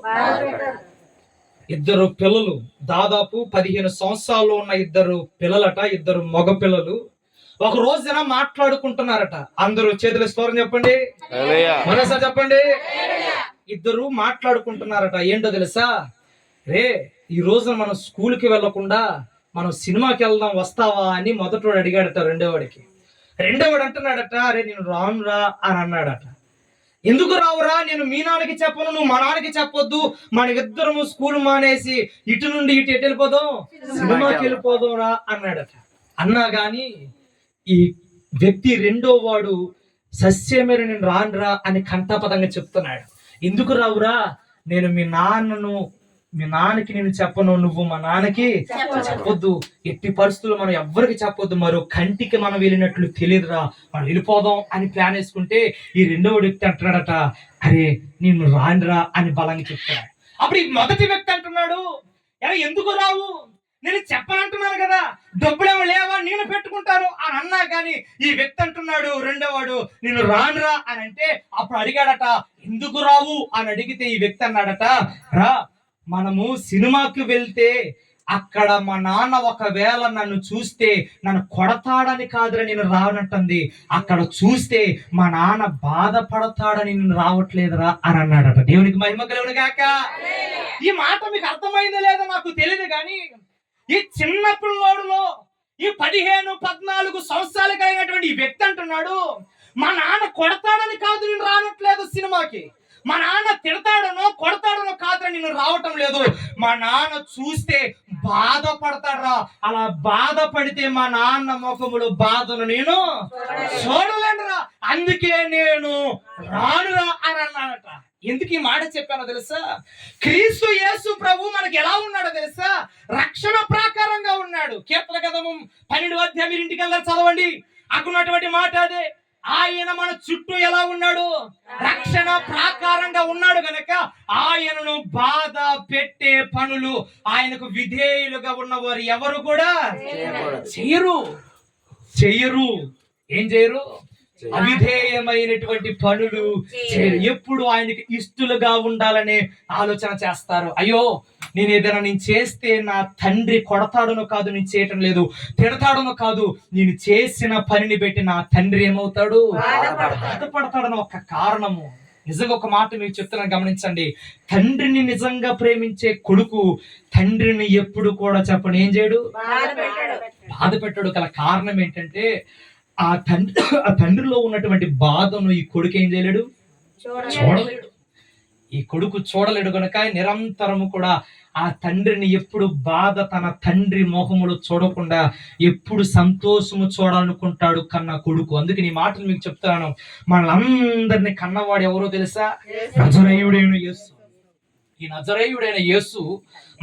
ఇద్దరు పిల్లలు, దాదాపు 15 సంవత్సరాలు ఉన్న ఇద్దరు పిల్లలట, ఇద్దరు మగ పిల్లలు ఒక రోజున మాట్లాడుకుంటున్నారట. అందరూ చేతుల స్తోత్రం చెప్పండి, మరోసారి చెప్పండి. ఇద్దరు మాట్లాడుకుంటున్నారట. ఏంటో తెలుసా, రే ఈ రోజున మనం స్కూల్కి వెళ్లకుండా మనం సినిమాకి వెళ్దాం వస్తావా అని మొదటోడు అడిగాడట రెండోవాడికి. రెండోవాడు అంటున్నాడట, అరే నేను రానురా అని అన్నాడట. ఎందుకు రావురా, నేను మీ నాన్నకి చెప్పను, నువ్వు మా నాన్నకి చెప్పొద్దు, మన ఇద్దరము స్కూల్ మానేసి ఇటు నుండి ఇటు ఎటు వెళ్ళిపోదాం, సినిమాకి వెళ్ళిపోదాం రా అన్నాడట. అన్నా గాని ఈ వ్యక్తి రెండో వాడు సస్యమేర నేను రానురా అని కంఠపదంగా చెప్తున్నాడు. ఎందుకు రావురా, నేను మీ నాన్నకి నేను చెప్పను, నువ్వు మా నాన్నకి చెప్పొద్దు, ఎట్టి పరిస్థితుల్లో మనం ఎవ్వరికి చెప్పొద్దు, మరో కంటికి మనం వెళ్ళినట్లు తెలియదురా, మనం వెళ్ళిపోదాం అని ప్లాన్ వేసుకుంటే ఈ రెండో వ్యక్తి అంటున్నాడట, అరే నేను రానురా అని బలంగా చెప్తున్నాడు. అప్పుడు ఈ మొదటి వ్యక్తి అంటున్నాడు, ఎందుకు రావు, నేను చెప్పనంటున్నాను కదా, డబ్బులేమో లేవా, నేను పెట్టుకుంటాను అని అన్నా కానీ ఈ వ్యక్తి అంటున్నాడు రెండోవాడు, నేను రానురా అని అంటే అప్పుడు అడిగాడట, ఎందుకు రావు అని అడిగితే ఈ వ్యక్తి అన్నాడట, రా మనము సినిమాకి వెళ్తే అక్కడ మా నాన్న ఒకవేళ నన్ను చూస్తే నన్ను కొడతాడని కాదురా నేను రావనంటుంది, అక్కడ చూస్తే మా నాన్న బాధపడతాడని నేను రావట్లేదురా అని అన్నాడట. దేవునికి మహిమ కలుగును గాక. ఈ మాట మీకు అర్థమైందో లేదో నాకు తెలియదు కానీ ఈ చిన్న పిల్లోడులో ఈ 15-14 సంవత్సరాలు కలిగినటువంటి ఈ వ్యక్తి అంటున్నాడు, మా నాన్న కొడతాడని కాదు నేను రానట్లేదు సినిమాకి, మా నాన్న తిడతాడనో కొడతాడనో కాదని నేను రావటం లేదు. మా నాన్న చూస్తే బాధపడతాడ్రా. అలా బాధపడితే మా నాన్న ముఖములో బాధను నేను చూడలేనురా, అందుకే నేను రానురా అని అన్నాడట. ఎందుకు ఈ మాట చెప్పానో తెలుసా? క్రీస్తు యేసు ప్రభు మనకి ఎలా ఉన్నాడో తెలుసా? రక్షణ ప్రాకారంగా ఉన్నాడు. కీర్తన గ్రంథము 12వ అధ్యాయం మీరు ఇంటికి వెళ్ళారు, చదవండి. అక్కడున్నటువంటి మాట అదే. ఆయన మన చుట్టూ ఎలా ఉన్నాడు? రక్షణ ప్రాకారంగా ఉన్నాడు గనక ఆయనను బాధ పెట్టే పనులు ఆయనకు విధేయులుగా ఉన్నవారు ఎవరు కూడా చెయ్యరు. ఏం చేయరు? అవిధేయమైనటువంటి పనులు చేయరు. ఎప్పుడు ఆయనకి ఇష్టలుగా ఉండాలనే ఆలోచన చేస్తారు. అయ్యో, నేను చేస్తే నా తండ్రి కొడతాడనో కాదు నేను చేయటం లేదు, తిడతాడనో కాదు, నేను చేసిన పనిని బట్టి నా తండ్రి ఏమవుతాడు? బాధపడతాడని ఒక కారణము. నిజంగా ఒక మాట మీకు చెప్తున్నాను, గమనించండి. తండ్రిని నిజంగా ప్రేమించే కొడుకు తండ్రిని ఎప్పుడు కూడా చెప్పండి ఏం చేయడు? బాధ పెట్టాడు. గల కారణం ఏంటంటే ఆ తండ్రిలో ఉన్నటువంటి బాధను ఈ కొడుకు ఏం చేయలేడు? చూడలేడు. ఈ కొడుకు చూడలేడు గనక నిరంతరము కూడా ఆ తండ్రిని ఎప్పుడు బాధ తన తండ్రి మొహములు చూడకుండా ఎప్పుడు సంతోషము చూడాలనుకుంటాడు కన్న కొడుకు. అందుకే నీ మాటలు మీకు చెప్తాను. మనలందరినీ కన్నవాడు ఎవరో తెలుసా? నజరేయుడైన యేసు. ఈ నజరేయుడైన యేసు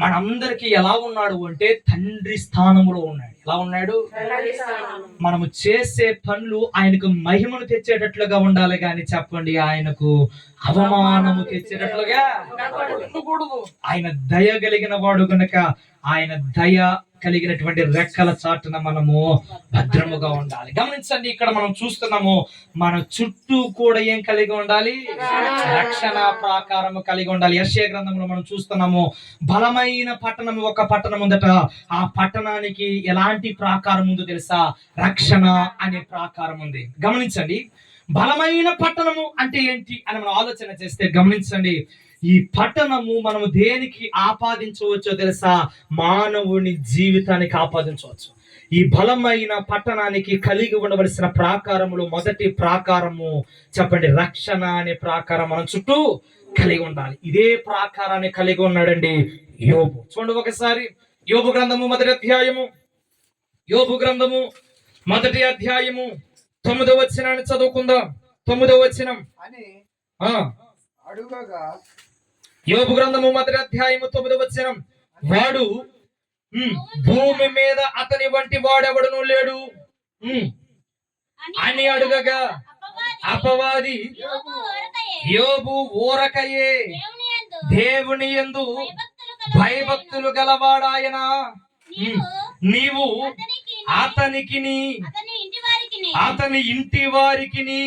మనందరికీ ఎలా ఉన్నాడు అంటే తండ్రి స్థానంలో ఉన్నాడు. ఎలా ఉన్నాడు? మనము చేసే పనులు ఆయనకు మహిమను తెచ్చేటట్లుగా ఉండాలి కానీ చెప్పండి ఆయనకు అవమానము తెచ్చేటట్లుగా ఉండకూడదు. ఆయన దయ కలిగిన వాడు గనక ఆయన దయ కలిగినటువంటి రెక్కల చాటున మనము భద్రముగా ఉండాలి. గమనించండి, ఇక్కడ మనం చూస్తున్నాము మన చుట్టూ కూడా ఏం కలిగి ఉండాలి? రక్షణ ప్రాకారము కలిగి ఉండాలి. యెషయా గ్రంథంలో మనం చూస్తున్నాము బలమైన పట్టణం, ఒక పట్టణం ఉందట. ఆ పట్టణానికి ఎలాంటి ప్రాకారం ఉందో తెలుసా? రక్షణ అనే ప్రాకారం ఉంది. గమనించండి, బలమైన పట్టణము అంటే ఏంటి అని మనం ఆలోచన చేస్తే గమనించండి, ఈ పట్టణము మనము దేనికి ఆపాదించవచ్చో తెలుసా? మానవుని జీవితానికి ఆపాదించవచ్చు. ఈ బలమైన పట్టణానికి కలిగి ఉండవలసిన ప్రాకారములు, మొదటి ప్రాకారము చెప్పండి రక్షణ అనే ప్రాకారం మనం చుట్టూ కలిగి ఉండాలి. ఇదే ప్రాకారాన్ని కలిగి ఉన్నాడండి యోబు. చూడండి ఒకసారి యోబు గ్రంథము మొదటి అధ్యాయము, యోబు గ్రంథము మొదటి అధ్యాయము 9వ వచనాన్ని చదువుకుందాం. 9వ వచనం అని అడుగగా, యోబు గ్రంథము మొదటి అధ్యాయము 9వ వచనం, వాడు భూమి మీద అతని వంటి వాడెవడును లేడు అని అడుగగా, అపవాది యోబు ఊరకయే దేవుని యందు భయభక్తులు గలవాడాయన, నీవు అతనికిని అతని ఇంటి వారికిని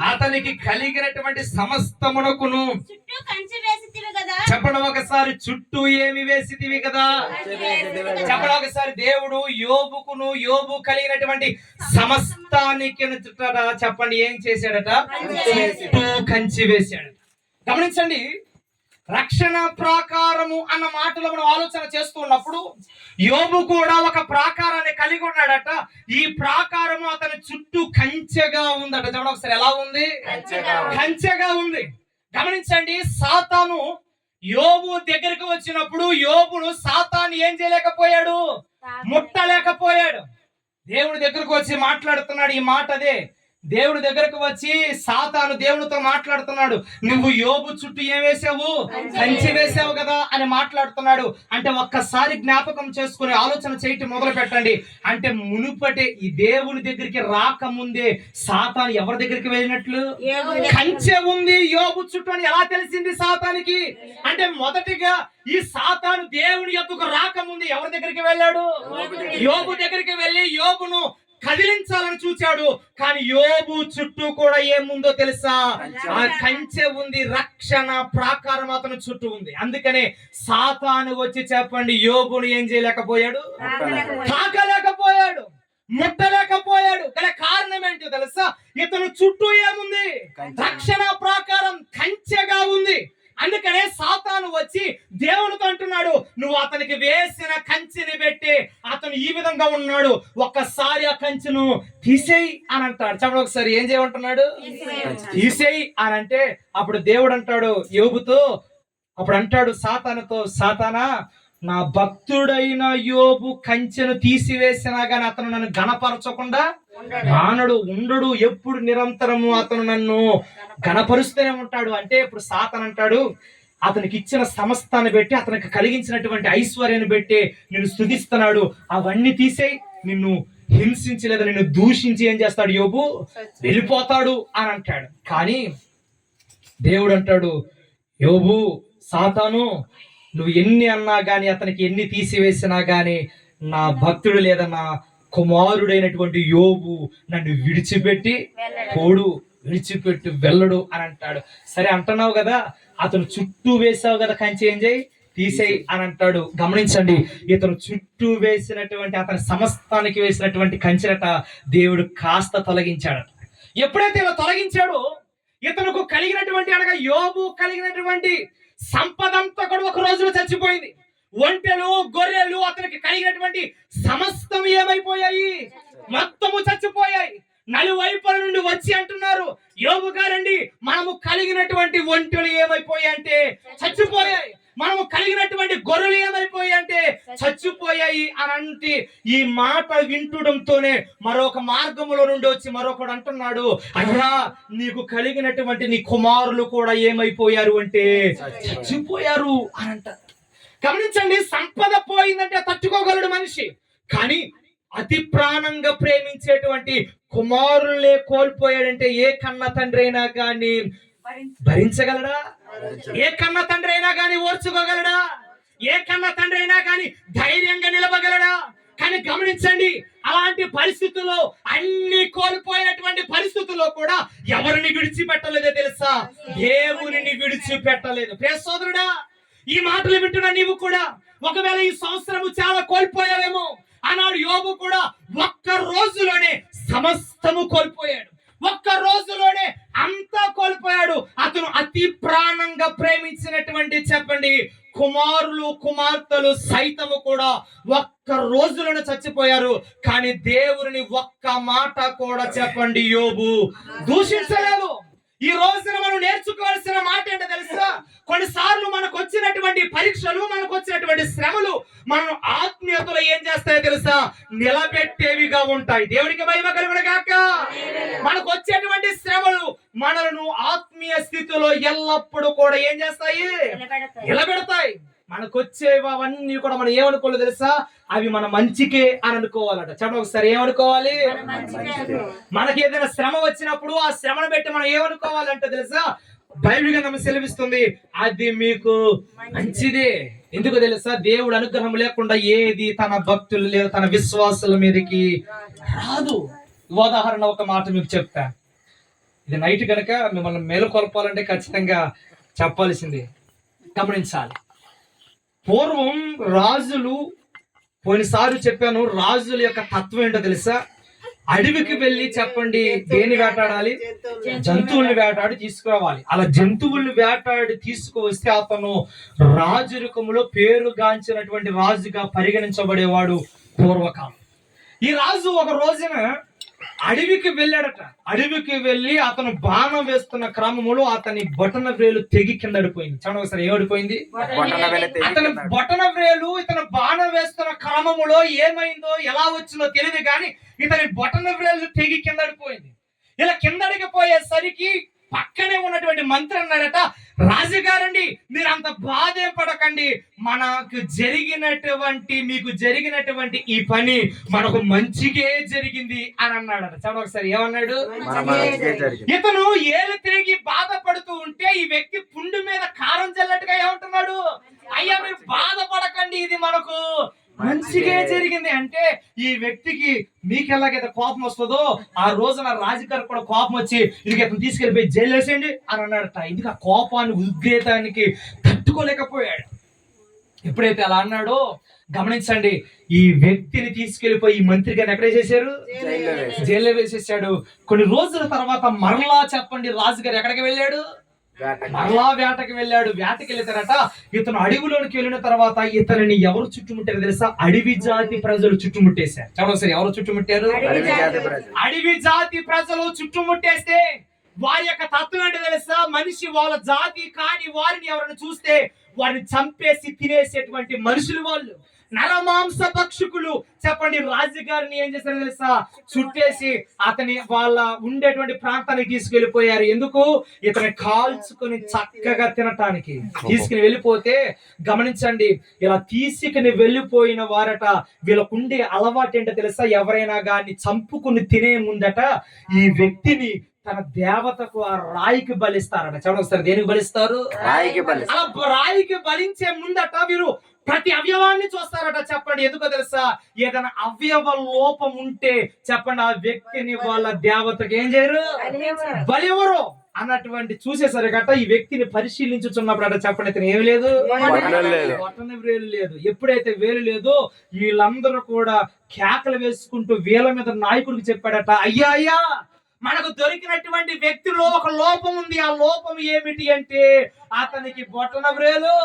అతనికి కలిగినటువంటి సమస్తమునకును చెప్పడం ఒకసారి చుట్టూ ఏమి వేసితివి కదా? చెప్పడం ఒకసారి దేవుడు యోబుకును యోబు కలిగినటువంటి సమస్తానికి చెప్పండి ఏం చేశాడట? చుట్టూ కంచి వేశాడు. గమనించండి, రక్షణ ప్రాకారము అన్న మాటలో మనం ఆలోచన చేస్తూ ఉన్నప్పుడు యోబు కూడా ఒక ప్రాకారాన్ని కలిగి ఉన్నాడట. ఈ ప్రాకారము అతని చుట్టూ కంచెగా ఉందట. చూడండి ఒకసారి ఎలా ఉంది? కంచెగా ఉంది. గమనించండి, సాతాను యోబు దగ్గరికి వచ్చినప్పుడు యోబును సాతాను ఏం చేయలేకపోయాడు? ముట్టలేకపోయాడు. దేవుడి దగ్గరకు వచ్చి మాట్లాడుతున్నాడు. ఈ మాట అదే, దేవుడి దగ్గరకు వచ్చి సాతాను దేవుడితో మాట్లాడుతున్నాడు. నువ్వు యోబు చుట్టూ ఏం వేసావు? కంచి వేసావు కదా అని మాట్లాడుతున్నాడు. అంటే ఒక్కసారి జ్ఞాపకం చేసుకుని ఆలోచన చేయటం మొదలు పెట్టండి. అంటే మునుపటే ఈ దేవుని దగ్గరికి రాకముందే సాతాను ఎవరి దగ్గరికి వెళ్ళినట్లు? కంచె ఉంది యోబు చుట్టూ అని ఎలా తెలిసింది సాతానికి? అంటే మొదటిగా ఈ సాతాను దేవుని యొద్దకు రాకముందే ఎవరి దగ్గరికి వెళ్ళాడు? యోబు దగ్గరికి వెళ్ళి యోబును కదిలించాలని చూచాడు. కానీ యోబు చుట్టూ కూడా ఏముందో తెలుసా? ఆ కంచె ఉంది, రక్షణ ప్రాకారం అతను చుట్టూ ఉంది. అందుకనే సాతాను వచ్చి చెప్పండి యోబును ఏం చేయలేకపోయాడు? తాకలేకపోయాడు, ముట్టలేకపోయాడు. గల కారణం ఏంటో తెలుసా? ఇతను చుట్టూ ఏముంది? రక్షణ ప్రాకారం కంచెగా ఉంది. అందుకనే సాతాను వచ్చి దేవునితో అంటున్నాడు, నువ్వు అతనికి వేసిన కంచెని పెట్టి అతను ఈ విధంగా ఉన్నాడు, ఒక్కసారి ఆ కంచెను తీసేయి అని అంటాడు. చెప్పండి ఒకసారి, ఏం చేయమంటున్నాడు? తీసేయి అని అంటే అప్పుడు దేవుడు అంటాడు యోబుతో, అప్పుడు అంటాడు సాతానుతో, సాతానా, నా భక్తుడైన యోబు కంచెను తీసివేసినా గాని అతను నన్ను గణపరచకుండా మానడు, ఉండడు, ఎప్పుడు నిరంతరము అతను నన్ను గణపరుస్తూనే ఉంటాడు. అంటే ఇప్పుడు సాతాను అంటాడు, అతనికి ఇచ్చిన సమస్తాన్ని పెట్టి, అతనికి కలిగించినటువంటి ఐశ్వర్యాన్ని పెట్టి నిన్ను స్తుతిస్తున్నాడు, అవన్నీ తీసేయి, నిన్ను హింసించి లేదా నిన్ను దూషించి ఏం చేస్తాడు యోబు? వెళ్ళిపోతాడు అని అంటాడు. కానీ దేవుడు అంటాడు, యోబు, సాతాను, నువ్వు ఎన్ని అన్నా గాని, అతనికి ఎన్ని తీసివేసినా గాని, నా భక్తుడు లేదా నా కుమారుడైనటువంటి యోబు నన్ను విడిచిపెట్టి పోడు, విడిచిపెట్టి వెళ్ళడు అని అంటాడు. సరే అంటున్నావు కదా, అతను చుట్టూ వేసావు కదా కంచె, ఏం చేయి? తీసేయి అని అంటాడు. గమనించండి, ఇతను చుట్టూ వేసినటువంటి, అతని సమస్తానికి వేసినటువంటి కంచెనట దేవుడు కాస్త తొలగించాడట. ఎప్పుడైతే ఇలా తొలగించాడో ఇతనుకు కలిగినటువంటి, అనగా యోబు కలిగినటువంటి సంపదంతా కూడా ఒక రోజులో చచ్చిపోయింది. ఒంటెలు, గొర్రెలు, అతనికి కలిగినటువంటి సమస్తం ఏమైపోయాయి? మొత్తము చచ్చిపోయాయి. నలువైపుల నుండి వచ్చి అంటున్నారు, యోబు గారండి, మనము కలిగినటువంటి ఒంటెలు ఏమైపోయాయి అంటే చచ్చిపోయాయి, మనము కలిగినటువంటి గొర్రెలు ఏమైపోయాయి అంటే చచ్చిపోయాయి అని అంటే, ఈ మాట వింటడంతోనే మరొక మార్గములో నుండి వచ్చి మరొకడు అంటున్నాడు, అయ్యా, నీకు కలిగినటువంటి నీ కుమారులు కూడా ఏమైపోయారు అంటే చచ్చిపోయారు అని అంటారు. గమనించండి, సంపద పోయిందంటే తట్టుకోగలడు మనిషి, కానీ అతి ప్రాణంగా ప్రేమించేటువంటి కుమారులే కోల్పోయాడంటే ఏ కన్న తండ్రి అయినా కానీ భరించగలడా? ఏ కన్న తండ్రి అయినా కానీ ఓర్చుకోగలడా? ఏ కన్న తండ్రి అయినా కానీ ధైర్యంగా నిలవగలడా? కానీ గమనించండి, అలాంటి పరిస్థితుల్లో, అన్ని కోల్పోయినటువంటి పరిస్థితుల్లో కూడా ఎవరిని విడిచిపెట్టలేదో తెలుసా? దేవునిని విడిచిపెట్టలేదు. ప్రియ సోదరుడా, ఈ మాటలు వింటున్నా నీవు కూడా ఒకవేళ ఈ సంవత్సరము చాలా కోల్పోయావేమో. ఆనాడు యోబు కూడా ఒక్క రోజులోనే సమస్తము కోల్పోయాడు, ఒక్క రోజులోనే అంతా కోల్పోయాడు. అతను అతి ప్రాణంగా ప్రేమించినటువంటి, చెప్పండి, కుమారులు, కుమార్తెలు సైతము కూడా ఒక్క రోజులోనే చచ్చిపోయారు. కానీ దేవుని ఒక్క మాట కూడా, చెప్పండి, యోబు దూషించలేదు. ఈ రోజున మనం నేర్చుకోవాల్సిన మాట ఏంటో తెలుసా? కొన్నిసార్లు మనకు వచ్చినటువంటి పరీక్షలు, మనకు వచ్చినటువంటి శ్రమలు మనం ఆత్మీయతలో ఏం చేస్తాయో తెలుసా? నిలబెట్టేవిగా ఉంటాయి. దేవునికి మహిమ కలుగును గాక. మనకు వచ్చేటువంటి శ్రమలు మనలను ఆత్మీయ స్థితిలో ఎల్లప్పుడూ కూడా ఏం చేస్తాయి? నిలబెడతాయి. మనకు వచ్చేవన్నీ కూడా మనం ఏమనుకోవాలి తెలుసా? అవి మన మంచికే అని అనుకోవాలట. చెప్పండి ఒకసారి, ఏమనుకోవాలి? మనకి ఏదైనా శ్రమ వచ్చినప్పుడు ఆ శ్రమను బట్టి మనం ఏమనుకోవాలంటే తెలుసా? బైబిల్ గ్రంథం సెలవిస్తుంది, అది మీకు మంచిదే. ఎందుకు తెలుసా? దేవుడు అనుగ్రహం లేకుండా ఏది తన భక్తులు లేదా తన విశ్వాసుల మీదకి రాదు. ఉదాహరణ ఒక మాట మీకు చెప్తా. ఇది నైట్ కనుక మిమ్మల్ని మేలుకొల్పాలంటే ఖచ్చితంగా చెప్పాల్సింది. గమనించాలి. పూర్వం రాజులు, పోయినసారి చెప్పాను, రాజుల యొక్క తత్వం ఏంటో తెలుసా? అడవికి వెళ్ళి, చెప్పండి, దేని వేటాడాలి? జంతువుల్ని వేటాడి తీసుకురావాలి. అలా జంతువుల్ని వేటాడి తీసుకువస్తే అతను రాజరికములో పేరుగాంచినటువంటి రాజుగా పరిగణించబడేవాడు పూర్వకాలం. ఈ రాజు ఒక రోజున అడవికి వెళ్ళాడట. అడవికి వెళ్ళి అతను బాణం వేస్తున్న క్రమంలో అతని బొటన వ్రేలు తెగి కిందడిపోయింది. చూడండి ఒకసారి, ఏమడిపోయింది? అతని బొటన వ్రేలు ఇతను బాణం వేస్తున్న క్రమములో ఏమైందో, ఎలా వచ్చిందో తెలియదు, కానీ ఇతని బొటన వ్రేలు తెగి కిందడిపోయింది. ఇలా కిందడికి పోయేసరికి పక్కనే ఉన్నటువంటి మంత్రి అన్నాడట, రాజుగారండి, మీరు అంత బాధే పడకండి, మీకు జరిగినటువంటి ఈ పని మనకు మంచిగే జరిగింది అని అన్నాడట. చూడండి ఒకసారి, ఏమన్నాడు? ఇతను ఏలు తిరిగి బాధపడుతూ ఉంటే ఈ వ్యక్తి పుండు మీద కారం చల్లట్టుగా ఏమంటున్నాడు? అయ్యా, మీరు బాధపడకండి, ఇది మనకు మంచిగా జరిగింది అంటే, ఈ వ్యక్తికి మీకు ఎలాగైతే కోపం వస్తుందో ఆ రోజున రాజుగారు కూడా కోపం వచ్చి, ఇది ఇతను తీసుకెళ్ళిపోయి జైలు వేసేయండి అని అన్నాడట. ఇది ఆ కోపాన్ని, ఉద్రేకానికి తట్టుకోలేకపోయాడు. ఎప్పుడైతే అలా అన్నాడో గమనించండి, ఈ వ్యక్తిని తీసుకెళ్లిపోయి ఈ మంత్రి గారిని ఎక్కడ వేసేసారు? జైల్లో వేసేసాడు. కొన్ని రోజుల తర్వాత మరలా, చెప్పండి, రాజుగారు ఎక్కడికి వెళ్ళాడు? మరలా వేటకి వెళ్ళాడు. వేటకి వెళ్ళిన ఇతను అడవిలోనికి వెళ్ళిన తర్వాత ఇతనిని ఎవరు చుట్టుముట్టారు తెలుసా? అడవి జాతి ప్రజలు చుట్టుముట్టేశారు. చదవండి సార్, ఎవరు చుట్టుముట్టారు? అడవి జాతి ప్రజలు చుట్టుముట్టేస్తే వారి యొక్క తత్వం ఏంటో తెలుసా? మనిషి వాళ్ళ జాతి కాని వారిని ఎవరైనా చూస్తే వారిని చంపేసి తినేసేటువంటి మనుషులు వాళ్ళు, నరమాంస భక్షకులు. చెప్పండి, రాజుగారిని ఏం చేశారు తెలుసా? చుట్టేసి అతని వాళ్ళ ఉండేటువంటి ప్రాంతానికి తీసుకెళ్లిపోయారు. ఎందుకు? ఇతని కాల్చుకుని చక్కగా తినటానికి తీసుకుని వెళ్ళిపోతే, గమనించండి, ఇలా తీసుకుని వెళ్ళిపోయిన వారట వీళ్ళకుండే అలవాటు ఏంటో తెలుసా? ఎవరైనా గాని చంపుకుని తినే ముందట ఈ వ్యక్తిని తన దేవతకు ఆ రాయికి బలిస్తారట. చూడొకసారి, దేనికి బలిస్తారు? అలా రాయికి బలించే ముందట వీరు ప్రతి అవయవాన్ని చూస్తారట. చెప్పండి, ఎందుకో తెలుసా? ఏదైనా అవయవ లోపం ఉంటే చెప్పండి, ఆ వ్యక్తిని వాళ్ళ దేవతకు ఏం చేయరు? బలివరు అన్నటువంటి చూసేసరి గట్ట ఈ వ్యక్తిని పరిశీలించుచున్నప్పుడు అట చెప్పండి, ఇతను ఏమి లేదు, బొటన వేలు లేదు. ఎప్పుడైతే వేలు లేదో వీళ్ళందరూ కూడా కేకలు వేసుకుంటూ వీళ్ళ మీద నాయకుడికి చెప్పాడట, అయ్యా అయ్యా, మనకు దొరికినటువంటి వ్యక్తిలో ఒక లోపం ఉంది. ఆ లోపం ఏమిటి అంటే అతనికి బొటన వ్రేలు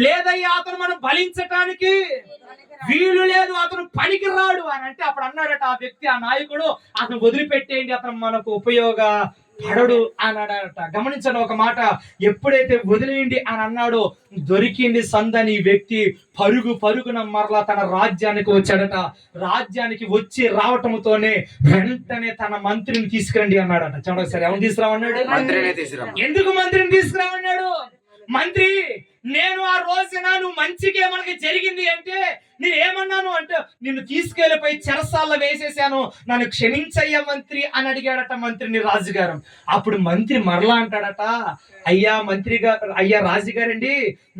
లేదయ్యా, అతను మనం బలించటానికి వీలు లేదు, అతను పనికి రాడు అని అంటే అప్పుడు అన్నాడట ఆ వ్యక్తి, ఆ నాయకుడు, అతను వదిలిపెట్టేయండి, అతను మనకు ఉపయోగ పడడు అన్నాడట. గమనించండి ఒక మాట, ఎప్పుడైతే వదిలేయండి అని అన్నాడో దొరికింది సందని ఈ వ్యక్తి పరుగున మరలా తన రాజ్యానికి వచ్చాడట. రాజ్యానికి వచ్చి రావటంతోనే వెంటనే తన మంత్రిని తీసుకురండి అన్నాడట. చూడండి సరే, ఎవరు తీసుకురామన్నాడు? ఎందుకు మంత్రిని తీసుకురామన్నాడు? మంత్రి, నేను ఆ రోజున నువ్వు మంచిగా మనకి జరిగింది అంటే నేను ఏమన్నాను అంటే నిన్ను తీసుకెళ్లిపోయి చెరసాల్లో వేసేసాను, నన్ను క్షమించయ్యా మంత్రి అని అడిగాడట మంత్రిని రాజుగారు. అప్పుడు మంత్రి మరలా అంటాడట, అయ్యా మంత్రి గారు, అయ్యా రాజుగారండి,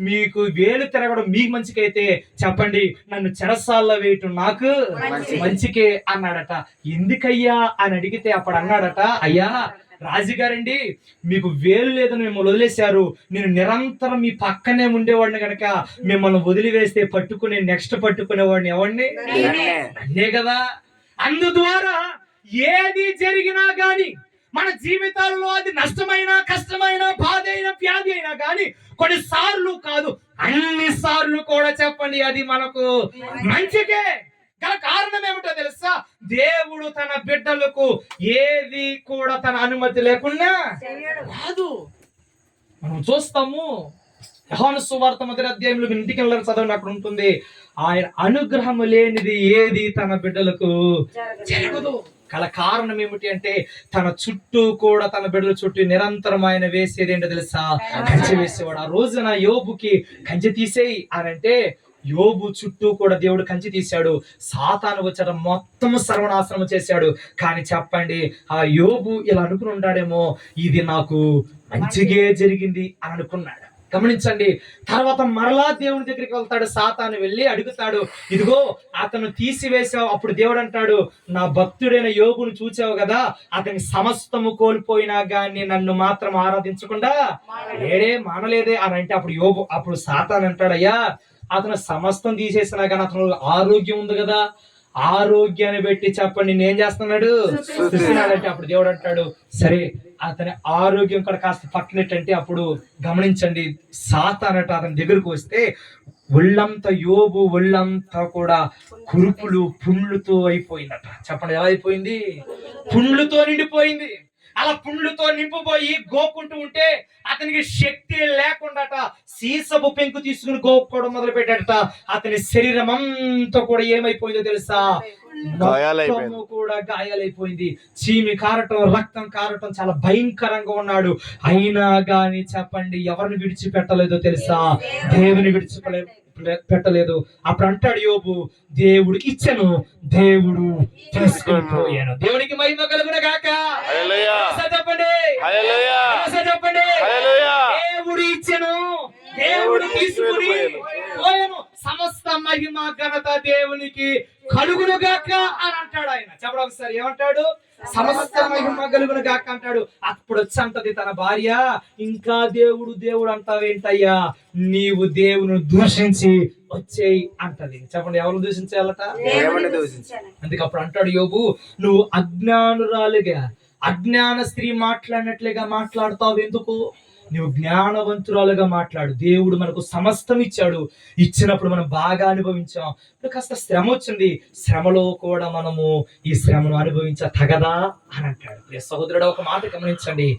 మీకు వేలు తిరగడం మీకు మంచికైతే చెప్పండి, నన్ను చెరసాల్లో వేయటం నాకు మంచికే అన్నాడట. ఎందుకయ్యా అని అడిగితే అప్పుడు అన్నాడట, అయ్యా రాజుగారండి, మీకు వేలు లేదని మిమ్మల్ని వదిలేశారు, నేను నిరంతరం మీ పక్కనే ఉండేవాడిని గనక మిమ్మల్ని వదిలివేస్తే నెక్స్ట్ పట్టుకునేవాడిని ఎవరిని? అదే కదా. అందు ద్వారా ఏది జరిగినా గాని మన జీవితాల్లో అది నష్టమైన, కష్టమైన, బాధ అయినా, వ్యాధి అయినా గాని కొన్నిసార్లు కాదు అన్ని సార్లు కూడా చెప్పండి అది మనకు మంచికే. గల కారణం ఏమిటో తెలుసా? దేవుడు తన బిడ్డలకు ఏది కూడా తన అనుమతి లేకుండా కాదు. మనం చూస్తాము, యోహాను సువార్త 1వ అధ్యాయంలో ఇంటికి వెళ్ళారు చదవండి, అక్కడ ఉంటుంది, ఆయన అనుగ్రహం లేనిది ఏది తన బిడ్డలకు జరగదు. గల కారణం ఏమిటి అంటే తన చుట్టూ కూడా తన బిడ్డల చుట్టూ నిరంతరం ఆయన వేసేది ఏంటో తెలుసా? కంచె వేసేవాడు. ఆ రోజున యోబుకి కంచె తీసేయి అని అంటే యోబు చుట్టూ కూడా దేవుడు కంచి తీశాడు. సాతాను వచ్చాడు, మొత్తం సర్వనాశనం చేశాడు. కానీ చెప్పండి, ఆ యోబు ఇలా అనుకుని ఉంటాడేమో, ఇది నాకు మంచిగే జరిగింది అని అనుకున్నాడు. గమనించండి, తర్వాత మరలా దేవుని దగ్గరికి వెళ్తాడు. సాతాను వెళ్ళి అడుగుతాడు, ఇదిగో అతను తీసివేసావు. అప్పుడు దేవుడు అంటాడు, నా భక్తుడైన యోబును చూచావు కదా, అతని సమస్తము కోల్పోయినా గాని నన్ను మాత్రం ఆరాధించకుండా మానలేదే అని అంటే అప్పుడు సాతాను అంటాడు, అయ్యా అతను సమస్తం తీసేసినా కానీ అతను ఆరోగ్యం ఉంది కదా, ఆరోగ్యాన్ని పెట్టి చెప్పండి నేనేం చేస్తున్నాడు చూస్తున్నాడంటే అప్పుడు దేవుడు అంటాడు, సరే అతని ఆరోగ్యం కూడా కాస్త పక్కనట్టంటే అప్పుడు గమనించండి, సాతానట అతని దగ్గరకు వస్తే యోబు ఒళ్ళంతా కూడా కురుపులు పుండ్లుతో అయిపోయిందట. చెప్పండి ఎలా అయిపోయింది? పుండ్లుతో నిండిపోయింది. అలా పుండ్లుతో నింపుపోయి గోకుంటూ ఉంటే అతనికి శక్తి లేకుండాట సీసపు పెంకు తీసుకుని గోక్కోవడం మొదలు పెట్టాడట. అతని శరీరం అంతా కూడా ఏమైపోయిందో తెలుసా? కూడా గాయాలైపోయింది. చీమి కారటం, రక్తం కారటం, చాలా భయంకరంగా ఉన్నాడు. అయినా గాని చెప్పండి ఎవరిని విడిచిపెట్టలేదో తెలుసా? దేవుని పెట్టలేదు. అప్పుడు అంటాడు యోబు, దేవుడికి ఇచ్చాను, దేవుడు తీసుకొని పోయాను. దేవుడికి మహిమ కలుగును గాక. చెప్పండి చెప్పండి. దేవుడు ఇచ్చాను, దేవుడు తీసుకుని పోయాను. సమస్త మహిమ ఘనత దేవునికి కలుగును గాక అని అంటాడు ఆయన. చెప్పడం ఒకసారి ఏమంటాడు? సమస్త మహిమ కలుగును గాక అంటాడు. అప్పుడు వచ్చి అంటది తన భార్య, ఇంకా దేవుడు దేవుడు అంటావేంటయ్యా, నీవు దేవుని దూషించి వచ్చేయి అంటది. చెప్పండి ఎవరు దూషించాలట? అందుకే అప్పుడు అంటాడు యోబు, నువ్వు అజ్ఞానురాలుగా, అజ్ఞాన స్త్రీ మాట్లాడినట్లుగా మాట్లాడుతావు ఎందుకు? నువ్వు జ్ఞానవంతురాలుగా మాట్లాడు. దేవుడు మనకు సమస్తం ఇచ్చాడు. ఇచ్చినప్పుడు మనం బాగా అనుభవించాం. ఇప్పుడు కాస్త శ్రమ వచ్చింది, శ్రమలో కూడా మనము ఈ శ్రమను అనుభవించ తగదా అని అంటాడు. ప్రియ సహోదరుడు, ఒక మాట గమనించండి.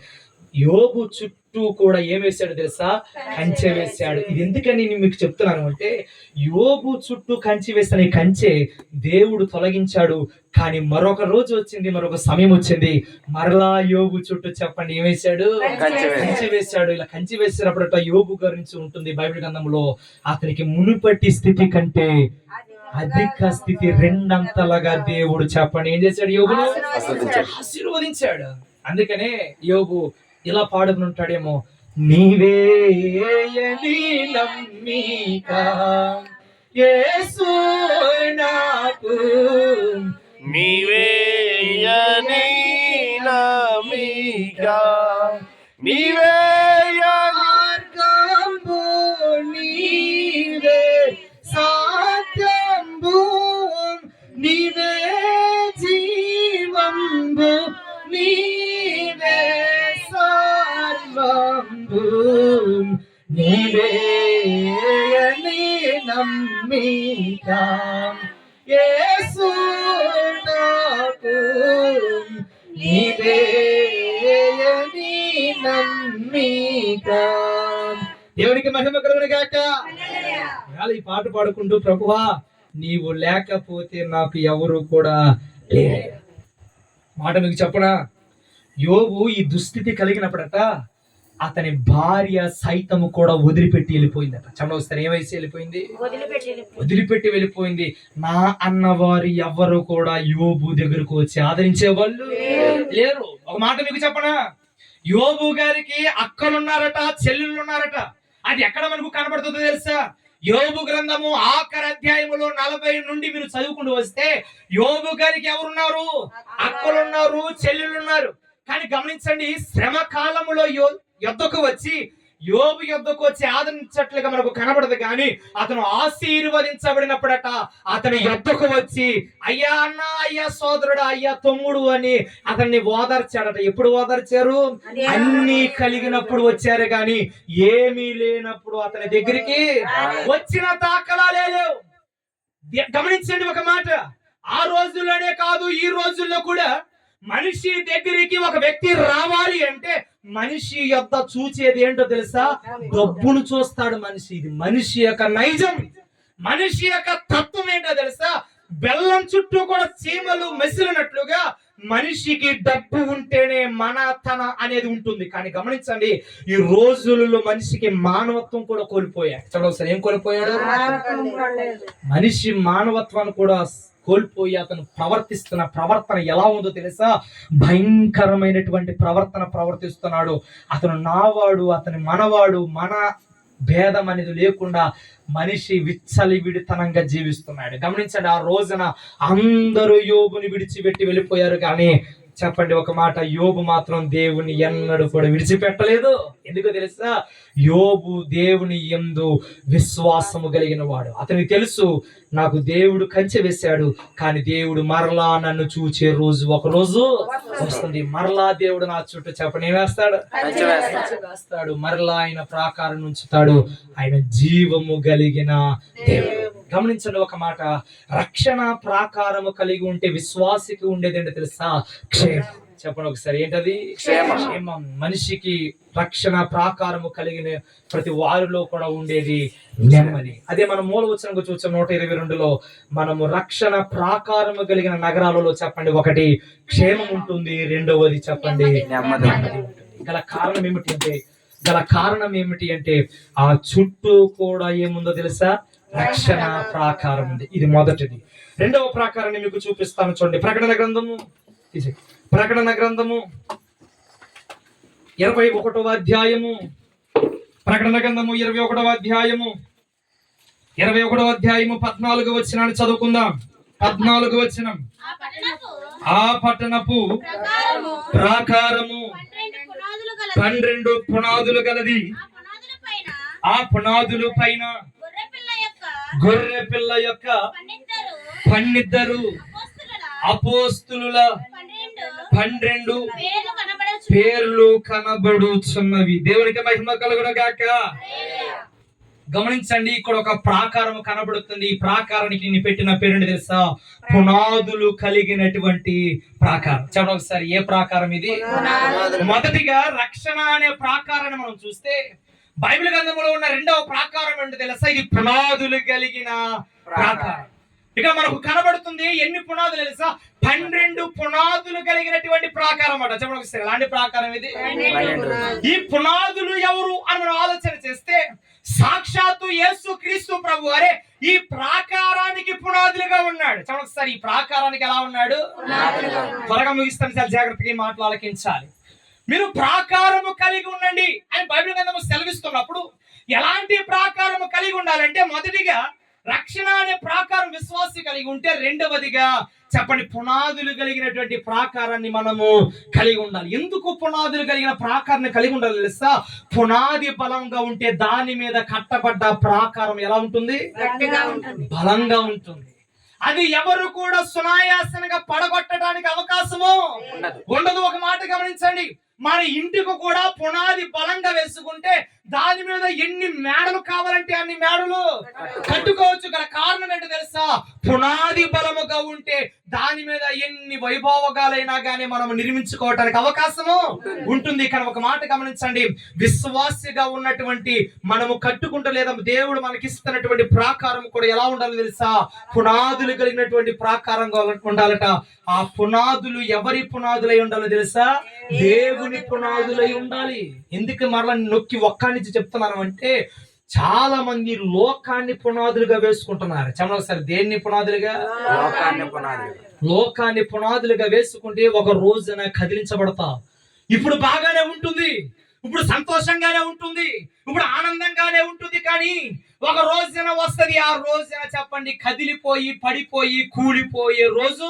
యోబు చుట్టూ కూడా ఏం వేశాడు తెలుసా? కంచె వేశాడు. ఇది ఎందుకని నేను మీకు చెప్తున్నాను అంటే, యోబు చుట్టూ కంచె వేసిన ఈ కంచె దేవుడు తొలగించాడు. కానీ మరొక రోజు వచ్చింది, మరొక సమయం వచ్చింది, మరలా యోబు చుట్టూ చెప్పండి ఏం వేశాడు? కంచె వేశాడు. ఇలా కంచె వేసినప్పుడు యోబు గురించి ఉంటుంది బైబిల్ గ్రంథంలో. అతనికి మునుపటి స్థితి కంటే అధిక స్థితి రెండంతలుగా దేవుడు చెప్పండి ఏం చేశాడు? యోబును ఆశీర్వదించాడు. అందుకనే యోబు ఇలా పాడుకుంటాడేమో, నీవేయని నమ్మిక యేసు నాకు, నీవేయని నమ్మిక, నీవేయని మార్గంబు నీవే, సత్యంబు నీవే, జీవంబు నీవే, సర్వంబు నీవేయని నమ్మిక యేసు నాకు, నీవేయని నమ్మిక. దేవునికి మహిమ కలుగును గాక. ఈ పాట పాడుకుంటూ, ప్రభువా నీవు లేకపోతే నాకు ఎవరు కూడా లేరు. మాట మీకు చెప్పనా, యోబు ఈ దుస్థితి కలిగినప్పుడట అతని భార్య సైతము కూడా వదిలిపెట్టి వెళ్ళిపోయిందట. చెప్పండి వస్తారు, ఏమైసి వెళ్ళిపోయింది? వదిలిపెట్టి వెళ్ళిపోయింది. నా అన్నవారు ఎవరు కూడా యోబు దగ్గరకు వచ్చి ఆదరించే వాళ్ళు లేరు. ఒక మాట మీకు చెప్పనా, యోబు గారికి అక్కలున్నారట, చెల్లెళ్ళు ఉన్నారట. అది ఎక్కడ మనకు కనబడుతుందో తెలుసా? యోబు గ్రంథము ఆఖరి అధ్యాయములో 40 నుండి మీరు చదువుకుంటూ వస్తే యోబు గారికి ఎవరున్నారు? అక్కలున్నారు, చెల్లెళ్ళున్నారు. కానీ గమనించండి, శ్రమ కాలములో యుద్ధకు వచ్చి యోబు యుద్ధకు వచ్చి ఆదరించట్లుగా మనకు కనబడదు. కానీ అతను ఆశీర్వదించబడినప్పుడట అతను యుద్ధకు వచ్చి అయ్యా అన్న, అయ్యా సోదరుడు, అయ్యా తమ్ముడు అని అతన్ని ఓదార్చాడట. ఎప్పుడు ఓదార్చారు? అన్ని కలిగినప్పుడు వచ్చారు, కానీ ఏమీ లేనప్పుడు అతని దగ్గరికి వచ్చిన దాఖలాలే లేవు. గమనించండి ఒక మాట, ఆ రోజుల్లోనే కాదు ఈ రోజుల్లో కూడా మనిషి దగ్గరికి ఒక వ్యక్తి రావాలి అంటే మనిషి యొద్ద చూచేది ఏంటో తెలుసా? డబ్బును చూస్తాడు మనిషి. ఇది మనిషి యొక్క నైజం, మనిషి యొక్క తత్వం ఏంటో తెలుసా? బెల్లం చుట్టూ కూడా చీమలు మెసిలినట్లుగా మనిషికి డబ్బు ఉంటేనే మనతన అనేది ఉంటుంది. కానీ గమనించండి, ఈ రోజులలో మనిషికి మానవత్వం కూడా కోల్పోయాడు. చూడవసరి ఏం కోల్పోయాడు? మనిషి మానవత్వాన్ని కూడా కోల్పోయి అతను ప్రవర్తిస్తున్న ప్రవర్తన ఎలా ఉందో తెలుసా? భయంకరమైనటువంటి ప్రవర్తన ప్రవర్తిస్తున్నాడు. అతను నావాడు, అతని మనవాడు, మన భేదం అనేది లేకుండా మనిషి విచ్చలివిడితనంగా జీవిస్తున్నాడు. గమనించండి, ఆ రోజున అందరూ యోబుని విడిచిపెట్టి వెళ్ళిపోయారు, కానీ చెప్పండి ఒక మాట, యోబు మాత్రం దేవుని ఎన్నడూ కూడా విడిచిపెట్టలేదు. ఎందుకో తెలుసా? యోబు దేవుని యందు విశ్వాసము కలిగిన వాడు. అతనికి తెలుసు, నాకు దేవుడు కంచె వేశాడు, కానీ దేవుడు మరలా నన్ను చూచే రోజు ఒక రోజు వస్తుంది. మరలా దేవుడు నా చుట్టూ చెప్పండి ఏం వేస్తాడు? వేస్తాడు. మరలా ఆయన ప్రాకారం ఉంచుతాడు. ఆయన జీవము కలిగిన దేవుడు. గమనించండి ఒక మాట, రక్షణ ప్రాకారము కలిగి ఉంటే విశ్వాసికి ఉండేది ఏంటో తెలుసా? క్షేమం. చెప్పండి ఒకసారి, ఏంటది? క్షేమం. మనిషికి రక్షణ ప్రాకారము కలిగిన ప్రతి వారిలో కూడా ఉండేది నెమ్మది. అదే మనం మూలవచనంగా చూసాం 122లో. మనము రక్షణ ప్రాకారము కలిగిన నగరాలలో చెప్పండి, ఒకటి క్షేమం ఉంటుంది, రెండవది చెప్పండి నెమ్మది ఉంటుంది. గల కారణం ఏమిటి అంటే ఆ చుట్టూ కూడా ఏముందో తెలుసా? రక్షణ ప్రాకారం ఉంది. ఇది మొదటిది. రెండవ ప్రాకారాన్ని మీకు చూపిస్తాను చూడండి. ప్రకటన గ్రంథము 21వ అధ్యాయము. ప్రకటన గ్రంథము 21వ అధ్యాయము 14వ వచనాన్ని చదువుకుందాం. 14వ వచనం. ఆ పట్టణపు ప్రాకారము 12 పునాదులు గలది. ఆ పునాదుల పైన గొర్రె పిల్ల యొక్క 12 అపోస్తులుల 12 పేర్లు కనబడుచున్నవి. దేవునికి మహిమ కలుగును గాక. గమనించండి, ఇక్కడ ఒక ప్రాకారం కనబడుతుంది. ఈ ప్రాకారానికి నేను పెట్టిన పేరుని తెలుసా? పునాదులు కలిగినటువంటి ప్రాకారం. చెప్పండి ఒకసారి, ఏ ప్రాకారం ఇది? మొదటిగా రక్షణ అనే ప్రాకారాన్ని మనం చూస్తే బైబిల్ గ్రంథంలో ఉన్న రెండవ ప్రాకారం ఏంటో తెలుసా? ఇది పునాదులు కలిగిన ప్రాకారం. ఇక మనకు కనబడుతుంది ఎన్ని పునాదులు తెలుసా? 12 పునాదులు కలిగినటువంటి ప్రాకారం అన్నమాట. చెప్పండి ఒకసారి, ఎలాంటి ప్రాకారం ఇది? ఈ పునాదులు ఎవరు అని మనం ఆలోచన చేస్తే సాక్షాత్తు యేసు క్రీస్తు ప్రభు వారే ఈ ప్రాకారానికి పునాదులుగా ఉన్నాడు. చెప్పండి ఒకసారి, ఈ ప్రాకారానికి ఎలా ఉన్నాడు? త్వరగా ముగిస్తాను, చాలా జాగ్రత్తగా ఈ మాటలు ఆలకించాలి. మీరు ప్రాకారము కలిగి ఉండండి అని బైబిల్ గ్రంథము సెలవిస్తున్నప్పుడు ఎలాంటి ప్రాకారము కలిగి ఉండాలంటే, మొదటిగా రక్షణ అనే ప్రాకారం విశ్వాసి కలిగి ఉంటే, రెండవదిగా చెప్పండి పునాదులు కలిగినటువంటి ప్రాకారాన్ని మనము కలిగి ఉండాలి. ఎందుకు పునాదులు కలిగిన ప్రాకారాన్ని కలిగి ఉండాలి తెలుసా? పునాది బలంగా ఉంటే దాని మీద కట్టబడ్డ ప్రాకారం ఎలా ఉంటుంది? బలంగా ఉంటుంది. అది ఎవరు కూడా సునాయాసనగా పడగొట్టడానికి అవకాశము ఉండదు. ఒక మాట గమనించండి, మన ఇంటికి కూడా పునాది బలంగా వేసుకుంటే దాని మీద ఎన్ని మేడలు కావాలంటే అన్ని మేడలు కట్టుకోవచ్చు. గల కారణం ఏంటో తెలుసా? పునాది బలముగా ఉంటే దాని మీద ఎన్ని వైభోగాలైనా గానీ మనం నిర్మించుకోవటానికి అవకాశము ఉంటుంది. కానీ ఒక మాట గమనించండి, విశ్వాసిగా ఉన్నటువంటి మనము కట్టుకుంటూ లేదా దేవుడు మనకిస్తున్నటువంటి ప్రాకారం కూడా ఎలా ఉండాలి తెలుసా? పునాదులు కలిగినటువంటి ప్రాకారంగా ఉండాలట. ఆ పునాదులు ఎవరి పునాదులై ఉండాలో తెలుసా? దేవుని పునాదులై ఉండాలి. ఎందుకు మరలా నొక్కి ఒక్క నుంచి చెప్తున్నాను అంటే, చాలా మంది లోకాన్ని పునాదులుగా వేసుకుంటున్నారు. చెప్పండి సార్, దేన్ని పునాదులుగా? లోకాన్ని పునాదులుగా వేసుకుంటే ఒక రోజున కదిలించబడతా. ఇప్పుడు బాగానే ఉంటుంది, ఇప్పుడు సంతోషంగానే ఉంటుంది, ఇప్పుడు ఆనందంగానే ఉంటుంది. కానీ ఒక రోజున వస్తది, ఆ రోజున చెప్పండి కదిలిపోయి పడిపోయి కూలిపోయే రోజు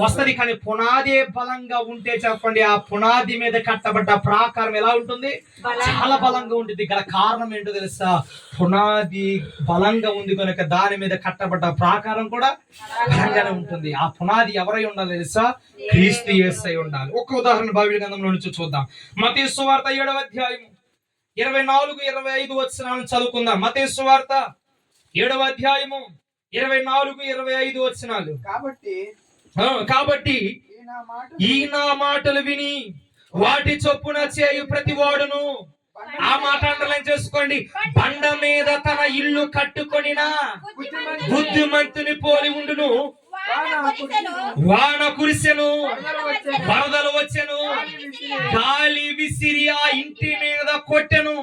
వస్తది. కానీ పునాది బలంగా ఉంటే చెప్పండి ఆ పునాది మీద కట్టబడ్డ ప్రాకారం ఎలా ఉంటుంది? చాలా బలంగా ఉంటుంది. గల కారణం ఏంటో తెలుసా? పునాది బలంగా ఉంది కనుక దాని మీద కట్టబడ్డ ప్రాకారం కూడా బలంగానే ఉంటుంది. ఆ పునాది ఎవరై ఉండాలి తెలుసా? క్రీస్తు యేసై ఉండాలి. ఒక ఉదాహరణ బైబిల్ గ్రంథంలో నుంచి చూద్దాం. మత్తయి సువార్త 7వ అధ్యాయం 24-25 వచనాలను చదువుకుందాం. మత్తయి సువార్త 7వ అధ్యాయము 24-25 వచనాలు. కాబట్టి ఈ నా మాటలు విని వాటి చొప్పున చేయు ప్రతి వాడును, ఆ మాట అండర్లైన్ చేసుకోండి, బండ మీద తన ఇల్లు కట్టుకొనినా బుద్ధిమంతుని పోలి ఉండును. వాన కురిసెను, వరదలు వచ్చెను, గాలి విసిరి ఆ ఇంటి మీద కొట్టెను,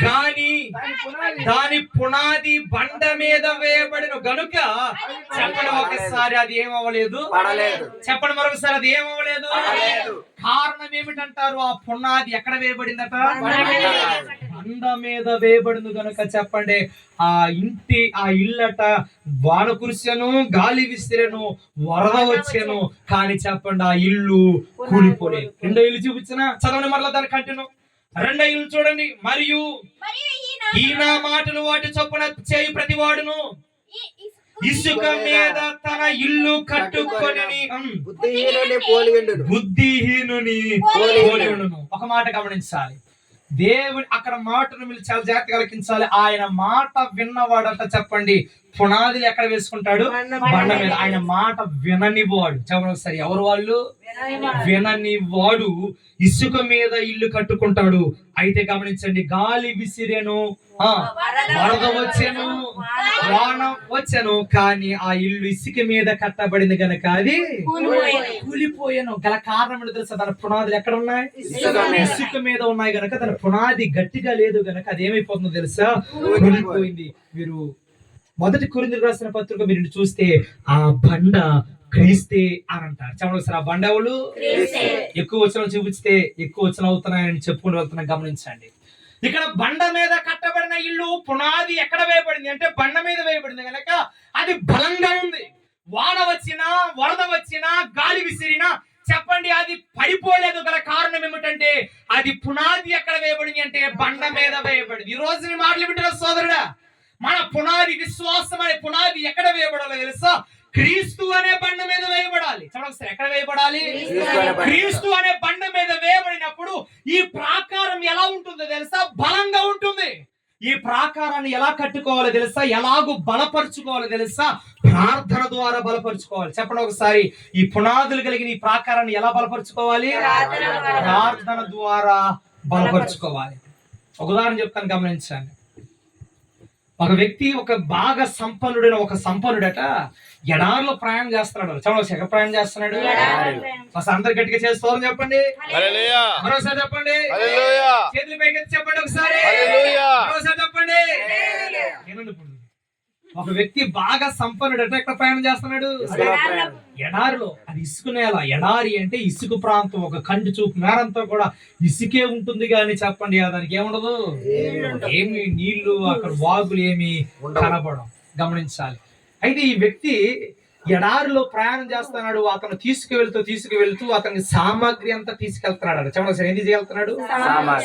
కానీ దాని పునాది బండ మీద వేయబడిన గనుక చెప్పండి ఒకసారి అది ఏమవ్వలేదు. చెప్పండి మరొకసారి, అది ఏమవ్వలేదు. కారణం ఏమిటంటారు? ఆ పునాది ఎక్కడ వేయబడిందట? బండ మీద వేయబడింది గనుక చెప్పండి ఆ ఇంటి ఆ ఇల్లట వాన కురిసెను, గాలి విసిరెను, వరద వచ్చాను, కానీ చెప్పండి ఆ ఇల్లు కూలిపోలేదు. రెండో ఇల్లు చూపించిన చదవని మరలా దాన్ని కంటిన్యూ. రెండో ఇల్లు చూడండి. మరియు ఈ నా మాటలు వాటి చొప్పున చేయు ప్రతి వాడును ఇసుక మీద తన ఇల్లు కట్టుకొని బుద్ధిహీనుని పోలి ఉండును. ఒక మాట గమనించాలి, దేవుని అక్కడ మాటను మీరు చాలా జాగ్రత్తగా ఆలకించాలి. ఆయన మాట విన్నవాడట చెప్పండి పునాదులు ఎక్కడ వేసుకుంటాడు? బండ మీద. ఆయన మాట విననివాడు. చెప్పండి ఒకసారి, ఎవరు వాళ్ళు? విననివాడు ఇసుక మీద ఇల్లు కట్టుకుంటాడు. అయితే గమనించండి, గాలి విసిరెను, వరద వచ్చెను, వాన వచ్చెను, కానీ ఆ ఇల్లు ఇసుక మీద కట్టబడింది గనక అది కూలిపోయాను. గల కారణం ఏంటో తెలుసా? తన పునాదులు ఎక్కడ ఉన్నాయి? ఇసుక మీద ఉన్నాయి గనక తన పునాది గట్టిగా లేదు గనక అది ఏమైపోతుందో తెలుసా? కూలిపోయింది. మీరు మొదటి కొరింథీయులకు రాసిన పత్రిక మీరు చూస్తే ఆ బండ క్రీస్తే అని అంటారు. చెప్పండి సార్, ఆ బండ ఎవరు? ఎక్కువ వచనం చూపిస్తే ఎక్కువ వచనం అవుతున్నాయని చెప్పుకుంటూ వెళ్తున్నా. గమనించండి, ఇక్కడ బండ మీద కట్టబడిన ఇల్లు పునాది ఎక్కడ వేయబడింది అంటే బండ మీద వేయబడింది కనుక అది బలంగా ఉంది. వాన వచ్చినా వరద వచ్చినా గాలి విసిరినా చెప్పండి అది పడిపోలేదు. గల కారణం ఏమిటంటే అది పునాది ఎక్కడ వేయబడింది అంటే బండ మీద వేయబడింది. ఈ రోజు నీ మాటలు వింటున్న సోదరుడా, మన పునాది విశ్వాసం అనే పునాది ఎక్కడ వేయబడాలో తెలుసా? క్రీస్తు అనే బండ మీద వేయబడాలి. చూడండి, ఎక్కడ వేయబడాలి? క్రీస్తు అనే బండ. క్రీస్తు అనే బండ మీద వేయబడినప్పుడు ఈ ప్రాకారం ఎలా ఉంటుందో తెలుసా? బలంగా ఉంటుంది. ఈ ప్రాకారాన్ని ఎలా కట్టుకోవాలో తెలుసా? ఎలాగూ బలపరుచుకోవాలో తెలుసా? ప్రార్థన ద్వారా బలపరుచుకోవాలి. చెప్పండి ఒకసారి, ఈ పునాదులు కలిగిన ఈ ప్రాకారాన్ని ఎలా బలపరుచుకోవాలి? ప్రార్థన ద్వారా బలపరుచుకోవాలి. ఒక ఉదాహరణ చెప్తాను, గమనించండి. ఒక వ్యక్తి, ఒక బాగా సంపన్నుడైన ఒక సంపన్నుడట ఎడారిలో ప్రయాణం చేస్తున్నాడు. చదవండి, ఎక్కడ ప్రయాణం చేస్తున్నాడు? అసలు అందరు గట్టిగా చేస్తారని చెప్పండి. హల్లెలూయా. మరోసారి చెప్పండి. హల్లెలూయా. చేతులు పైకెత్తి చెప్పండి ఒకసారి. హల్లెలూయా. మరోసారి చెప్పండి. ఏనండి ఇప్పుడు? ఒక వ్యక్తి బాగా సంపన్నుడట ఎక్కడ ప్రయాణం చేస్తున్నాడు? ఎడారిలో. అది ఇసుక నేల. ఎడారి అంటే ఇసుక ప్రాంతం. ఒక కంటి చూపు మేరంతో కూడా ఇసుకే ఉంటుంది కానీ చెప్పండి దానికి ఏముండదు, ఏమి నీళ్లు, అక్కడ వాగులు ఏమి కనబడం. గమనించాలి. అయితే ఈ వ్యక్తి ఎడారిలో ప్రయాణం చేస్తున్నాడు. అతను తీసుకువెళ్తూ అతని సామాగ్రి అంతా తీసుకెళ్తున్నాడు. చెప్పండి సార్, ఏం తీసుకెళ్తున్నాడు?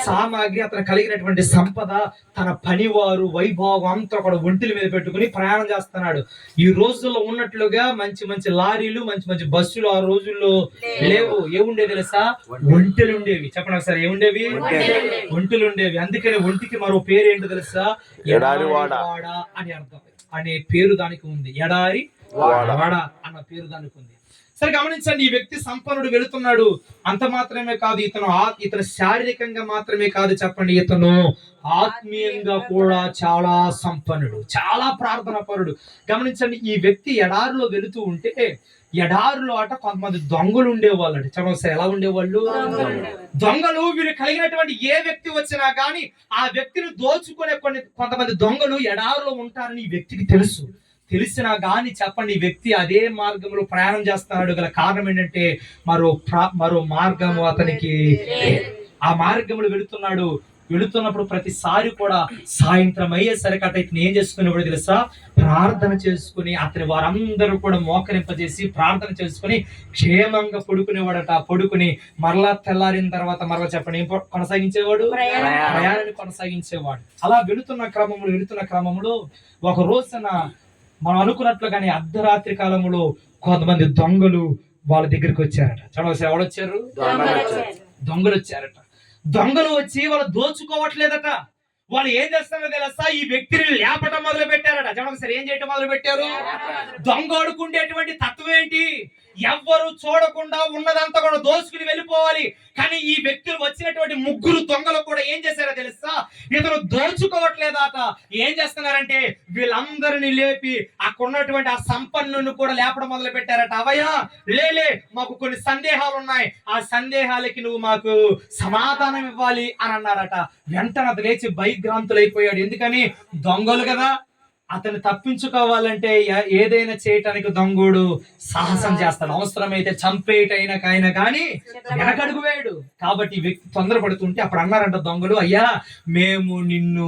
సామాగ్రి, అతను కలిగినటువంటి సంపద, తన పనివారు, వైభవం అంతా కూడా ఒంటిల మీద పెట్టుకుని ప్రయాణం చేస్తున్నాడు. ఈ రోజుల్లో ఉన్నట్లుగా మంచి మంచి లారీలు, మంచి మంచి బస్సులు ఆ రోజుల్లో లేవు. ఏముండేది తెలుసా? ఒంటెలు ఉండేవి. చెప్పండి ఒకసారి, ఏముండేవి? ఒంటెలు ఉండేవి. అందుకని ఒంటికి మరో పేరు ఏంటో తెలుసా? ఎడారివాడ అని అర్థం, అనే పేరు దానికి ఉంది. ఎడారి వాడ అన్న పేరు దానికి ఉంది. సరే గమనించండి, ఈ వ్యక్తి సంపన్నుడు వెళుతున్నాడు. అంత మాత్రమే కాదు, ఇతను శారీరకంగా మాత్రమే కాదు, చెప్పండి, ఇతను ఆత్మీయంగా కూడా చాలా సంపన్నుడు, చాలా ప్రార్థన పరుడు. గమనించండి, ఈ వ్యక్తి ఎడారిలో వెళుతూ ఉంటే ఎడారిలో కొంతమంది దొంగలు ఉండేవాళ్ళు. చదవసారి, ఎలా ఉండేవాళ్ళు? దొంగలు. వీళ్ళు కలిగినటువంటి ఏ వ్యక్తి వచ్చినా గానీ ఆ వ్యక్తిని దోచుకునే కొంతమంది దొంగలు ఎడారిలో ఉంటారని ఈ వ్యక్తికి తెలిసినా గాని చెప్పండి, ఈ వ్యక్తి అదే మార్గంలో ప్రయాణం చేస్తున్నాడు. గల కారణం ఏంటంటే మరో మార్గము అతనికి. ఆ మార్గంలో వెళుతున్నప్పుడు ప్రతిసారి కూడా సాయంత్రం అయ్యేసరికి అతను ఏం చేసుకునేవాడు తెలుసా? ప్రార్థన చేసుకుని అతని వారందరూ కూడా మోకరింపజేసి ప్రార్థన చేసుకుని క్షేమంగా పడుకునేవాడట. పడుకుని మరలా తెల్లారిన తర్వాత మరలా చెప్పండి ఏం కొనసాగించేవాడు? ప్రయాణాన్ని కొనసాగించేవాడు. అలా వెళుతున్న క్రమంలో ఒక రోజున మనం అనుకున్నట్లుగానే అర్ధరాత్రి కాలంలో కొంతమంది దొంగలు వాళ్ళ దగ్గరికి వచ్చారట. చదవసారి, ఎవడొచ్చారు? దొంగలు వచ్చారట. దొంగలు వచ్చి వాళ్ళు దోచుకోవట్లేదట. వాళ్ళు ఏం చేస్తారో తెలుసా? ఈ వ్యక్తిని లేపటం మొదలు పెట్టారట. చదవసారి, ఏం చేయటం మొదలు పెట్టారు? దొంగ అడుకుండేటువంటి తత్వం ఏంటి? ఎవ్వరు చూడకుండా ఉన్నదంతా కూడా దోచుకుని వెళ్ళిపోవాలి. కానీ ఈ వ్యక్తులు వచ్చినటువంటి ముగ్గురు దొంగలు కూడా ఏం చేశారో తెలుసా? ఇతను దోచుకోవట్లేదట. ఏం చేస్తున్నారంటే వీళ్ళందరినీ లేపి అక్కడ ఉన్నటువంటి ఆ సంపన్నుని కూడా లేపడం మొదలు పెట్టారట. అవయ్యా, లేలే, మాకు కొన్ని సందేహాలు ఉన్నాయి, ఆ సందేహాలకి నువ్వు మాకు సమాధానం ఇవ్వాలి అని అన్నారట. వెంటనే అతను లేచి భయభ్రాంతులైపోయాడు. ఎందుకని? దొంగలు కదా, అతను తప్పించుకోవాలంటే ఏదైనా చేయటానికి దొంగోడు సాహసం చేస్తాడు. అవసరమైతే చంపేటైనా కానీ వెనకడుగు వేయడు. కాబట్టి ఈ వ్యక్తి తొందరపడుతుంటే అప్పుడు అన్నారంట దొంగలు, అయ్యా మేము నిన్ను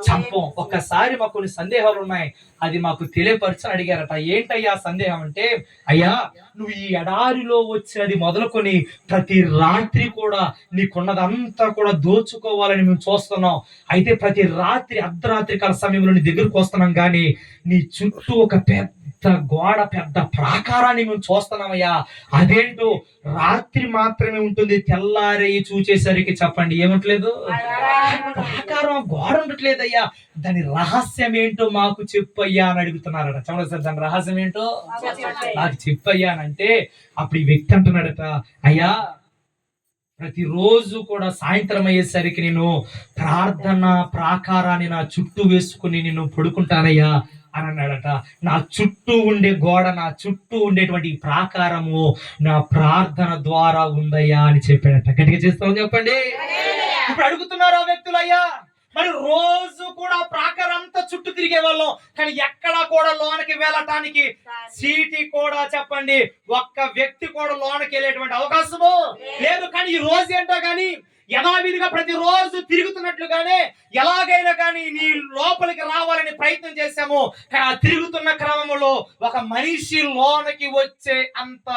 చంపం, ఒక్కసారి మాకు కొన్ని సందేహాలు ఉన్నాయి, అది మాకు తెలియపరచని అడిగారట. ఏంటయ్యా సందేహం అంటే, అయ్యా నువ్వు ఈ ఎడారిలో వచ్చినది మొదలుకొని ప్రతి రాత్రి కూడా నీకున్నదంతా కూడా దోచుకోవాలని మేము చూస్తున్నాం. అయితే ప్రతి రాత్రి అర్ధరాత్రి కాల సమయంలో నీ దగ్గరకు వస్తున్నాం, కానీ నీ చుట్టూ ఒక పెద్ద గోడ, పెద్ద ప్రాకారాన్ని మేము చూస్తున్నామయ్యా. అదేంటో రాత్రి మాత్రమే ఉంటుంది, తెల్లారి చూచేసరికి చెప్పండి ఏముంటలేదు, ప్రాకారం గోడ ఉండట్లేదయ్యా. దాని రహస్యం ఏంటో మాకు చెప్పయ్యా అని అడుగుతున్నారట. చూడండి సార్, దాని రహస్యం ఏంటో నాకు చెప్పయ్యా అని అంటే అప్పుడు ఈ వ్యక్తి అంటున్నాడట, అయ్యా ప్రతిరోజు కూడా సాయంత్రం అయ్యేసరికి నేను ప్రార్థన ప్రాకారాన్ని నా చుట్టూ వేసుకుని నేను పడుకుంటానయ్యా అని అన్నాడట. నా చుట్టూ ఉండే గోడ, నా చుట్టూ ఉండేటువంటి ప్రాకారము నా ప్రార్థన ద్వారా ఉందయ్యా అని చెప్పాడట. గట్టిగా చేస్తామని చెప్పండి. ఇప్పుడు అడుగుతున్నారు ఆ వ్యక్తులు, అయ్యా మరి రోజు కూడా ప్రాకారం అంతా చుట్టూ తిరిగే వాళ్ళం, కానీ ఎక్కడా కూడా లోనకి వెళ్ళటానికి సీటీ కూడా చెప్పండి ఒక్క వ్యక్తి కూడా లోనకి వెళ్ళేటువంటి అవకాశము లేదు. కానీ ఈ రోజు ఏంటో గాని యథావిధిగా ప్రతిరోజు తిరుగుతున్నట్లుగానే ఎలాగైనా కానీ నీ లోపలికి రావాలని ప్రయత్నం చేశాము. కానీ ఆ తిరుగుతున్న క్రమంలో ఒక మనిషి లోనకి వచ్చే అంత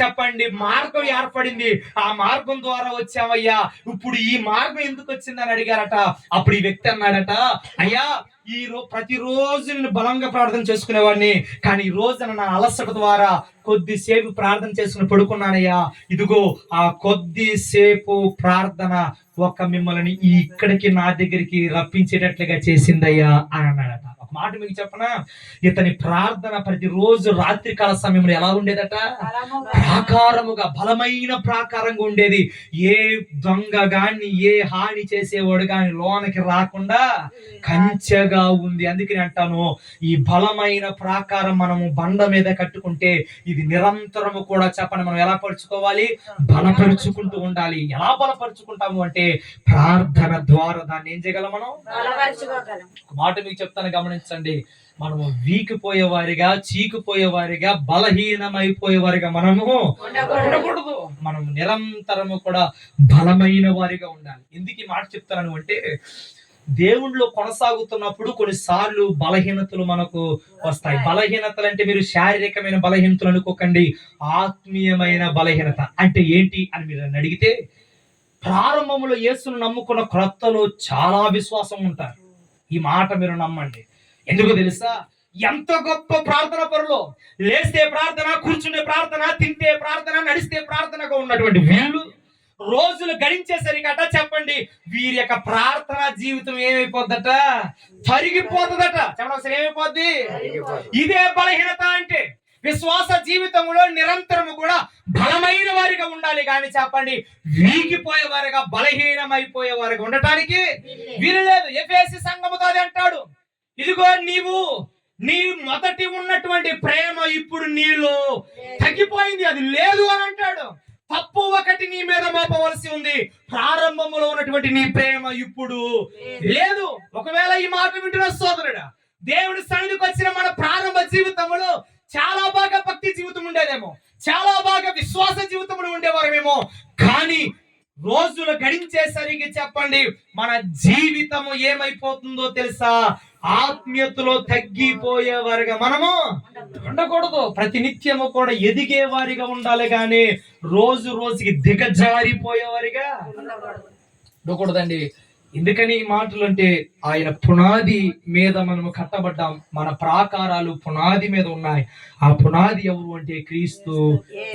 చెప్పండి మార్గం ఏర్పడింది. ఆ మార్గం ద్వారా వచ్చామయ్యా, ఇప్పుడు ఈ మార్గం ఎందుకు వచ్చిందని అడిగారట. అప్పుడు ఈ వ్యక్తి అన్నాడట, అయ్యా ప్రతిరోజు నేను బలంగా ప్రార్థన చేసుకునేవాడిని, కానీ ఈ రోజున నా అలసట ద్వారా కొద్దిసేపు ప్రార్థన చేసుకుని పడుకున్నానయ్యా. ఇదిగో ఆ కొద్దిసేపు ప్రార్థన మిమ్మల్ని ఇక్కడికి నా దగ్గరికి రప్పించేటట్లుగా చేసిందయ్యా అని అన్నాడట. ఒక మాట మీకు చెప్పనా, ఇతని ప్రార్థన ప్రతిరోజు రాత్రి కాల సమయంలో ఎలా ఉండేదట? ప్రాకారముగా, బలమైన ప్రాకారంగా ఉండేది. ఏ దొంగ గాని ఏ హాని చేసేవాడు గాని లోనకి రాకుండా కంచెగా ఉంది. అందుకని అంటాను, ఈ బలమైన ప్రాకారం మనము బండ మీద కట్టుకుంటే ఇది నిరంతరము కూడా చెప్పండి మనం ఎలా పరుచుకోవాలి? బలపరుచుకుంటూ ఉండాలి. ఎలా బలపరుచుకుంటాము అంటే ప్రార్థన ద్వారా దాన్ని ఏం చేయగలం? మనం ఒక మాట మీకు చెప్తాను, గమనించండి. మనము వీకిపోయేవారిగా, చీకిపోయేవారిగా, బలహీనమైపోయేవారిగా మనము ఉండకూడదు. మనం నిరంతరము కూడా బలమైన వారిగా ఉండాలి. ఎందుకు ఈ మాట చెప్తాను అంటే, దేవుణ్ణిలో కొనసాగుతున్నప్పుడు కొన్నిసార్లు బలహీనతలు మనకు వస్తాయి. బలహీనతలు అంటే మీరు శారీరకమైన బలహీనతలు అనుకోకండి, ఆత్మీయమైన బలహీనత అంటే ఏంటి అని మీరు నన్ను అడిగితే, ప్రారంభంలో యేసును నమ్ముకున్న క్రొత్తలో చాలా విశ్వాసం ఉంటారు. ఈ మాట మీరు నమ్మండి. ఎందుకు తెలుసా? ఎంత గొప్ప ప్రార్థన పరులో, లేస్తే ప్రార్థన, కూర్చునే ప్రార్థన, తింటే ప్రార్థన, నడిస్తే ప్రార్థనగా ఉన్నటువంటి వీళ్ళు రోజులు గడించేసరికట చెప్పండి, వీరి యొక్క ప్రార్థన జీవితం ఏమైపోద్దట? తరిగిపోతుందట. చెప్పడం ఏమైపోద్ది? ఇదే బలహీనత అంటే. విశ్వాస జీవితంలో నిరంతరము కూడా బలమైన వారిగా ఉండాలి, కానీ చెప్పండి వీగిపోయేవారుగా, బలహీనమైపోయేవారుగా ఉండటానికి వీలు లేదు. ఎఫెసీ సంఘముతో అది అంటాడు, ఇదిగో నీ మొదటి ఉన్నటువంటి ప్రేమ ఇప్పుడు నీలో తగ్గిపోయింది, అది లేదు అని అంటాడు. తప్పు ఒకటి నీ మీద మోపవలసి ఉంది, ప్రారంభంలో ఉన్నటువంటి నీ ప్రేమ ఇప్పుడు లేదు. ఒకవేళ ఈ మాట వింటున్న సోదరుడా, దేవుడి సన్నిధికి వచ్చిన మన ప్రారంభ జీవితంలో చాలా బాగా భక్తి జీవితం ఉండేదేమో, చాలా బాగా విశ్వాస జీవితంలో ఉండేవారమేమో, కానీ రోజులు గడించేసరికి చెప్పండి మన జీవితము ఏమైపోతుందో తెలుసా? ఆత్మీయతలో తగ్గిపోయేవారిగా మనము ఉండకూడదు. ప్రతి నిత్యము కూడా ఎదిగే వారిగా ఉండాలి, కానీ రోజు రోజుకి దిగజారిపోయేవారిగా ఉండకూడదండి. ఎందుకని ఈ మాటలు అంటే, ఆయన పునాది మీద మనము కట్టబడ్డాం. మన ప్రాకారాలు పునాది మీద ఉన్నాయి. ఆ పునాది ఎవరు అంటే క్రీస్తు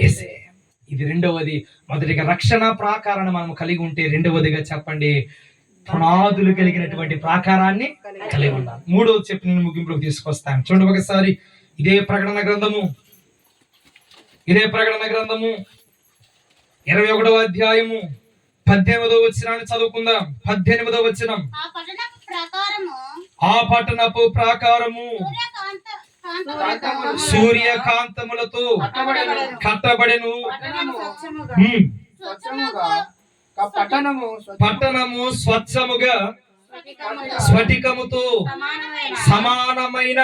యేసే. ఇది రెండవది. మొదటిగా రక్షణ ప్రాకారాన్ని మనం కలిగి ఉంటే, రెండవదిగా చెప్పండి పునాదులు కలిగినటువంటి ప్రాకారాన్ని కలిగి ఉండాలి. మూడవది చెప్పి నేను ముగింపులోకి తీసుకొస్తాను. చూడండి ఒకసారి ఇదే ప్రకటన గ్రంథము 21వ అధ్యాయము 18వ వచనాన్ని చదువుకుందాం. 18వ వచనం, ఆ పట్టణపు ప్రాకారము సూర్యకాంతములతో కట్టబడెను, పట్టణము స్వచ్ఛముగా స్ఫటికముతో సమానమైన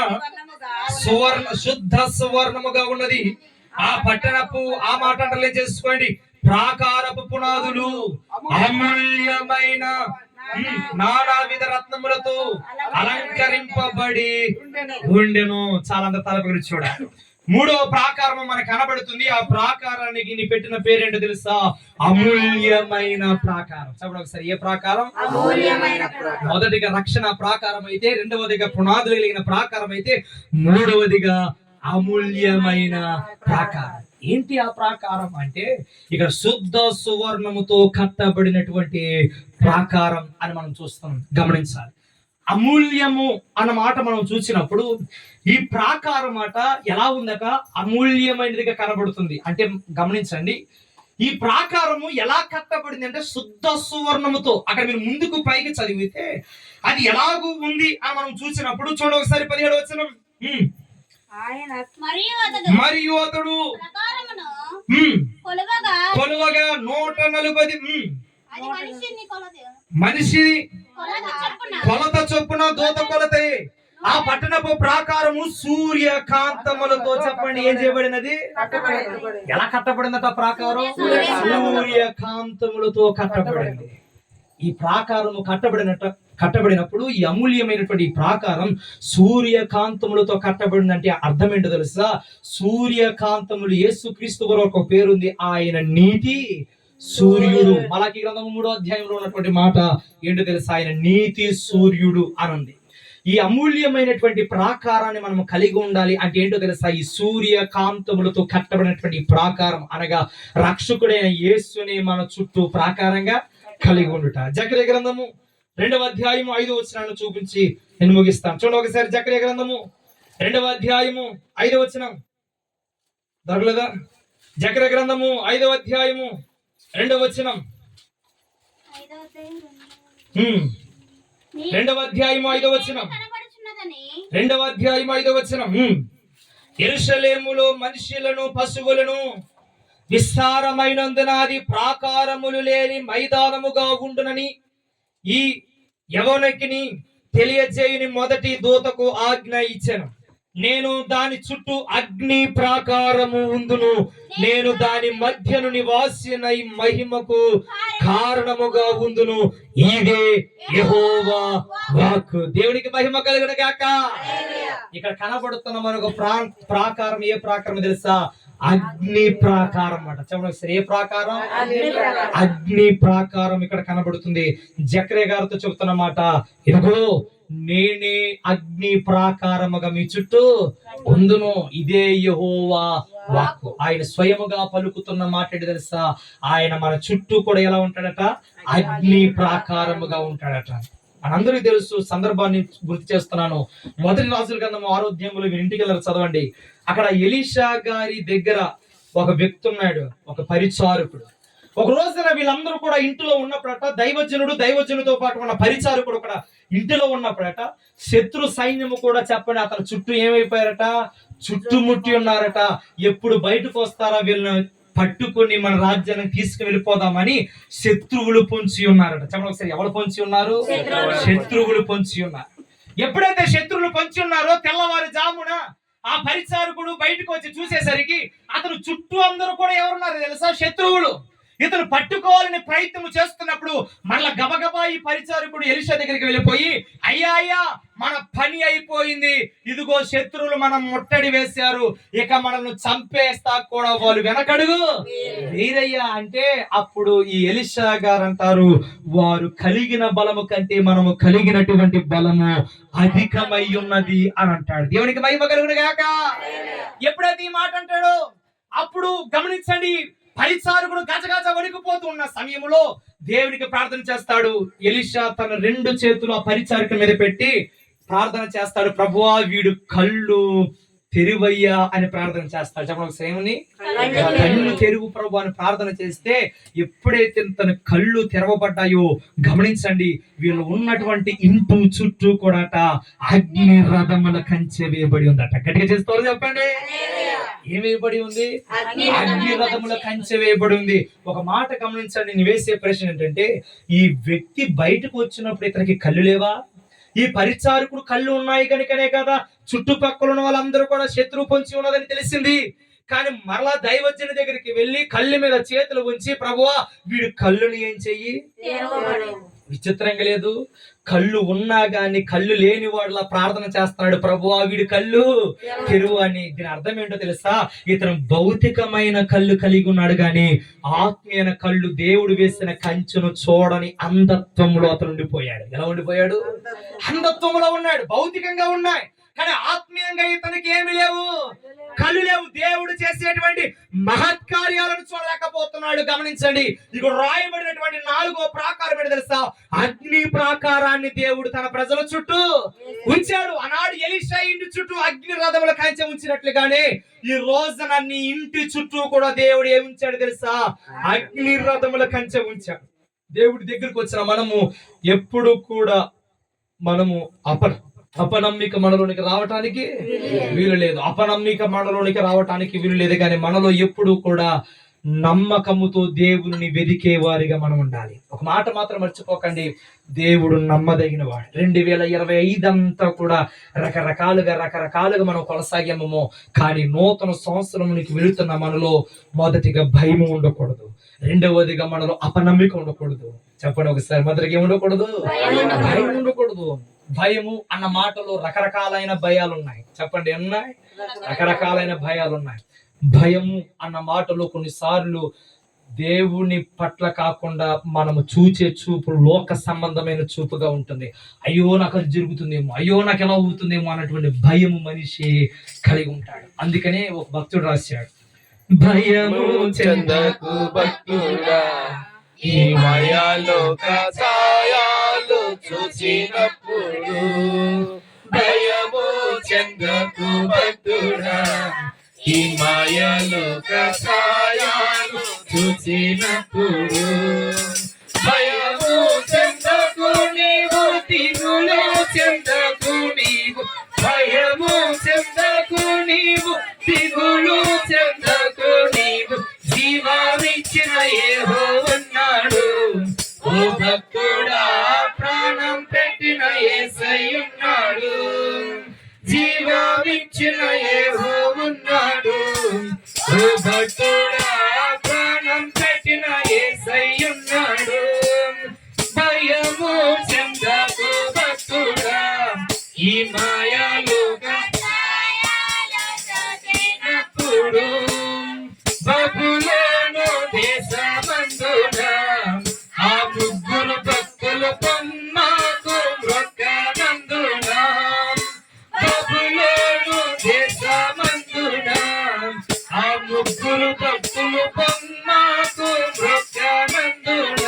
శుద్ధ సువర్ణముగా ఉన్నది. ఆ పట్టణపు, ఆ మాట అంటే చేసుకోండి, ప్రాకారపు పునాదులు అమూల్యమైన నానావిధ రత్నములతో అలంకరింపబడి ఉండెను. చాలా అంత తల గురించి చూడాలి. మూడవ ప్రాకారం మనకు కనబడుతుంది. ఆ ప్రాకారానికి పెట్టిన పేరేంటో తెలుసా? అమూల్యమైన ప్రాకారం. చెప్పండి ఒకసారి, ఏ ప్రాకారం? మొదటిగా రక్షణ ప్రాకారం అయితే, రెండవదిగా పునాదులు కలిగిన ప్రాకారం అయితే, మూడవదిగా అమూల్యమైన ప్రాకారం. ఏంటి ఆ ప్రాకారం అంటే, ఇక్కడ శుద్ధ సువర్ణముతో కట్టబడినటువంటి ప్రాకారం అని మనం చూస్తున్నాం. గమనించాలి. అమూల్యము అన్న మాట మనం చూసినప్పుడు ఈ ప్రాకారం మాట ఎలా ఉందట? అమూల్యమైనదిగా కనబడుతుంది. అంటే గమనించండి, ఈ ప్రాకారము ఎలా కట్టబడింది అంటే శుద్ధ సువర్ణముతో. అక్కడ మీరు ముందుకు పైకి చదివితే అది ఎలాగూ ఉంది అని మనం చూసినప్పుడు చూడ ఒకసారి 17వ వచనం, మరియు అతడు కొలువగా 140 మనిషి కొలత చొప్పున దూత కొలతే. ఆ పట్టణపు ప్రాకారము సూర్యకాంతములతో చెప్పండి ఏం చేయబడినది? ఎలా కట్టబడిందట ప్రాకారం? సూర్యకాంతములతో కట్టబడింది. ఈ ప్రాకారము కట్టబడినప్పుడు ఈ అమూల్యమైనటువంటి ప్రాకారం సూర్యకాంతములతో కట్టబడిందంటే అర్థం ఏంటో తెలుసా? సూర్యకాంతములు, యేసుక్రీస్తు గారు ఒక పేరుంది, ఆయన నీతి సూర్యుడు. మలాకి గ్రంథం 3వ అధ్యాయంలో ఉన్నటువంటి మాట ఏంటో తెలుసా? ఆయన నీతి సూర్యుడు అని ఉంది. ఈ అమూల్యమైనటువంటి ప్రాకారాన్ని మనం కలిగి ఉండాలి. అంటే ఏంటో తెలుసా? ఈ సూర్య కాంతములతో కట్టబడినటువంటి ఈ ప్రాకారం అనగా రక్షకుడైన యేసుని మన చుట్టూ ప్రాకారంగా కలిగి ఉండుట. జకర్యా గ్రంథము 2వ అధ్యాయము 5వ వచనాన్ని చూపించి నేను ముగిస్తాను. చూడండి ఒకసారి జకర్యా గ్రంథము 2వ అధ్యాయము 5వ వచనం. దొరకలేదా? జకర్యా గ్రంథము 5వ అధ్యాయము 2వ వచనం. 2వ అధ్యాయము 5వ వచనం. 2వ అధ్యాయము 5వ వచనం. యెరూషలేములో మనుషులను పశువులను విస్తారమైనందున అది ప్రాకారములు లేని మైదానముగా ఉండునని ఈ యెహోవాకిని తెలియజేయుని మొదటి దూతకు ఆజ్ఞ ఇచ్చెను. నేను దాని చుట్టూ అగ్ని ప్రాకారము ఉందును. నేను దాని మధ్యను నివాసినై మహిమకు కారణముగా ఉందును. ఇదే యెహోవా వాక్కు. దేవునికి మహిమ కలుగును గాక. ఇక్కడ కనబడుతున్న మనకు ప్రాకారం ఏ ప్రాకారం తెలుసా? అగ్ని ప్రాకారం అన్నమాట. చెప్పండి, ఏ ప్రాకారం? అగ్ని ప్రాకారం ఇక్కడ కనబడుతుంది. జకర్యా గారితో చెబుతున్న మాట, ఇదిగో నేనే అగ్ని ప్రాకారముగా మీ చుట్టూ ఉందును. ఇదే యెహోవా వాక్కు. ఆయన స్వయముగా పలుకుతున్న మాట ఏంటి తెలుసా? ఆయన మన చుట్టూ కూడా ఎలా ఉంటాడట? అగ్ని ప్రాకారముగా ఉంటాడట. మనందరికీ తెలుసు. సందర్భాన్ని గుర్తు చేస్తున్నాను. 1 రాజుల గ్రంథం 6వ అధ్యాయంలో మీరు ఇంటికి వెళ్ళారు, చదవండి. అక్కడ ఎలీషా గారి దగ్గర ఒక వ్యక్తి ఉన్నాడు, ఒక పరిచారకుడు. ఒక రోజున వీళ్ళందరూ కూడా ఇంటిలో ఉన్నప్పుడట, దైవజనుడితో పాటు ఉన్న పరిచారకుడు కూడా ఇంటిలో ఉన్నప్పుడట, శత్రు సైన్యము కూడా చెప్పండి అతని చుట్టూ ఏమైపోయారట? చుట్టుముట్టి ఉన్నారట. ఎప్పుడు బయటకు వస్తారా వీళ్ళని పట్టుకుని మన రాజ్యాన్ని తీసుకువెళ్ళిపోదామని శత్రువులు పొంచి ఉన్నారట. చెప్పండి ఒకసారి, ఎవరు పొంచి ఉన్నారు? శత్రువులు పొంచి ఉన్నారు. ఎప్పుడైతే శత్రువులు పొంచి ఉన్నారో తెల్లవారుజామున ఆ పరిచారకుడు బయటకు వచ్చి చూసేసరికి అతను చుట్టూ అందరూ కూడా ఎవరున్నారు తెలుసా? శత్రువులు. ఇతను పట్టుకోవాలని ప్రయత్నం చేస్తున్నప్పుడు మళ్ళా గబగబా ఈ పరిచారకుడు ఎలీషా దగ్గరికి వెళ్ళిపోయి, అయ్యా మన పని అయిపోయింది, ఇదిగో శత్రువులు మనం ముట్టడి వేశారు, ఇక మనల్ని చంపేస్తా కూడా వాళ్ళు వెనకడుగు వేరయ్యా అంటే, అప్పుడు ఈ ఎలీషా గారు అంటారు, వారు కలిగిన బలము కంటే మనము కలిగినటువంటి బలము అధికమై ఉన్నది అని అంటాడు. దేవునికి మహిమ కలుగును గాక. ఎప్పుడైతే ఈ మాట అంటాడో అప్పుడు గమనించండి, పరిచారకుడు గజగజ వణికిపోతూ ఉన్న సమయంలో దేవునికి ప్రార్థన చేస్తాడు. ఎలీషా తన 2 చేతులు ఆ పరిచారకుడి మీద పెట్టి ప్రార్థన చేస్తాడు. ప్రభువా వీడు కళ్ళు తెరువయ్యా అని ప్రార్థన చేస్తాడు. చెప్పండి, సేముని కళ్ళు తెరువు ప్రభు అని ప్రార్థన చేస్తే ఎప్పుడైతే తన కళ్ళు తెరవబడ్డాయో గమనించండి, వీళ్ళు ఉన్నటువంటి ఇంటి చుట్టూ కూడా అగ్ని రథముల కంచె వేయబడి ఉందట. గట్టిగా చేస్తారు చెప్పండి, ఏం వేయబడి ఉంది? అగ్ని రథముల కంచె వేయబడి ఉంది. ఒక మాట గమనించండి, నేను వేసే ప్రశ్న ఏంటంటే, ఈ వ్యక్తి బయటకు వచ్చినప్పుడు ఇతనికి కళ్ళు లేవా? ఈ పరిచారకుడు కళ్ళు ఉన్నాయి కనుకనే కదా చుట్టుపక్కల ఉన్న వాళ్ళందరూ కూడా శత్రువు పొంచి ఉన్నదని తెలిసింది. కానీ మరలా దైవజనుడి దగ్గరికి వెళ్ళి కళ్ళు మీద చేతులు ఉంచి, ప్రభువా వీడు కళ్ళుని ఏం చెయ్యి? విచిత్రంగా లేదు? కళ్ళు ఉన్నా గాని కళ్ళు లేని వాడులా ప్రార్థన చేస్తున్నాడు, ప్రభువా వీడి కళ్ళు తెరువు అని. దీని అర్థం ఏంటో తెలుసా? ఇతను భౌతికమైన కళ్ళు కలిగి ఉన్నాడు గాని ఆత్మీయ కళ్ళు దేవుడు వేసిన కంచెను చూడని అంధత్వంలో అతను ఉండిపోయాడు. ఎలా ఉండిపోయాడు? అంధత్వంలో ఉన్నాడు. భౌతికంగా ఉన్నాయి కానీ ఆత్మీయంగా ఇతనికి ఏమి లేవు, కళ్ళు లేవు. దేవుడు చేసేటువంటి మహత్కార్యాలను చూడలేకపోతున్నాడు. గమనించండి, ఇక రాయబడినటువంటి 4వ ప్రాకారం ఏంటి తెలుసా? అగ్ని ప్రాకారాన్ని దేవుడు తన ప్రజల చుట్టూ ఉంచాడు. ఆనాడు ఎలీషా ఇంటి చుట్టూ అగ్ని రథముల కంచె ఉంచినట్లుగానే ఈ రోజున నీ ఇంటి చుట్టూ కూడా దేవుడు ఏమి ఉంచాడు తెలుసా? అగ్ని రథముల కంచె ఉంచాడు. దేవుడి దగ్గరికి వచ్చిన మనము ఎప్పుడు కూడా మనము అపనమ్మిక మనలోనికి రావటానికి వీలు లేదు. అపనమ్మిక మనలోనికి రావటానికి వీలు లేదు. కానీ మనలో ఎప్పుడు కూడా నమ్మకముతో దేవుని వెదికే వారిగా మనం ఉండాలి. ఒక మాట మాత్రం మర్చిపోకండి, దేవుడు నమ్మదగిన వాడు. 2025 అంతా కూడా రకరకాలుగా మనం కొనసాగామేమో, కానీ నూతన సంవత్సరంలోకి వెళుతున్న మనలో మొదటిగా భయం ఉండకూడదు, రెండవదిగా మనలో అపనమ్మిక ఉండకూడదు. చెప్పండి ఒకసారి, మొదటిగా ఏముండకూడదు? భయం ఉండకూడదు. భయము అన్న మాటలో రకరకాలైన భయాలు ఉన్నాయి. చెప్పండి, ఉన్నాయి? రకరకాలైన భయాలు ఉన్నాయి. భయము అన్న మాటలో కొన్నిసార్లు దేవుని పట్ల కాకుండా మనము చూచే చూపు లోక సంబంధమైన చూపుగా ఉంటుంది. అయ్యో నాకు అది జరుగుతుందేమో, అయ్యో నాకు ఎలా అవుతుందేమో అన్నటువంటి భయము మనిషి కలిగి ఉంటాడు. అందుకనే ఒక భక్తుడు రాశాడు, భయము చెందకు భక్తుడా, ఈ మాయాలోక ఛాయలు చూసినప్పుడు భయము చెందకు భక్తుడా, ఈ మాయాలోక ఛాయలు చూసినప్పుడు భయము చెందకు నీవు, దిగులు చెందకు నీవు, భయము చెందకు నీవు, దిగులు చెందకు నీవు, జీవామిచ్చిన యెహోవన్నాడు. ఓ భక్తుడా, ప్రాణం పెట్టిన యేసయ్యున్నాడు, జీవామిచ్చిన యెహోవన్నాడు. ఓ భక్తుడా, ప్రాణం పెట్టిన యేసయ్యున్నాడు. భయము చెందకు భక్తుడా, ఈ మాయాలోక ఛాయలు బబులోను దేశమందున ఆ ముగ్గురు భక్తులు బొమ్మకు మ్రొక్కనందున, బబులోను దేశమందున ఆ ముగ్గురు భక్తులు బొమ్మకు మ్రొక్కనందున,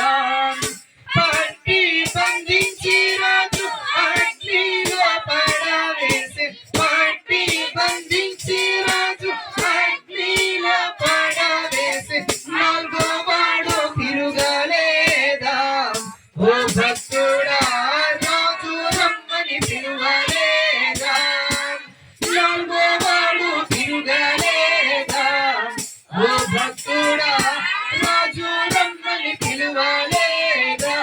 పట్టి బంధించి రాజు అగ్నిలో పడవేసి, పట్టి బంధించి రాజు అగ్నిలో పడవేసి, నాలుగో వాడు తిరుగలేదా? ఓ భక్తుడా, రాజు రమ్మని పిలువలేదా? నాలుగో వాడు తిరుగలేదా? ఓ భక్తుడా, రాజు రమ్మని పిలువలేదా?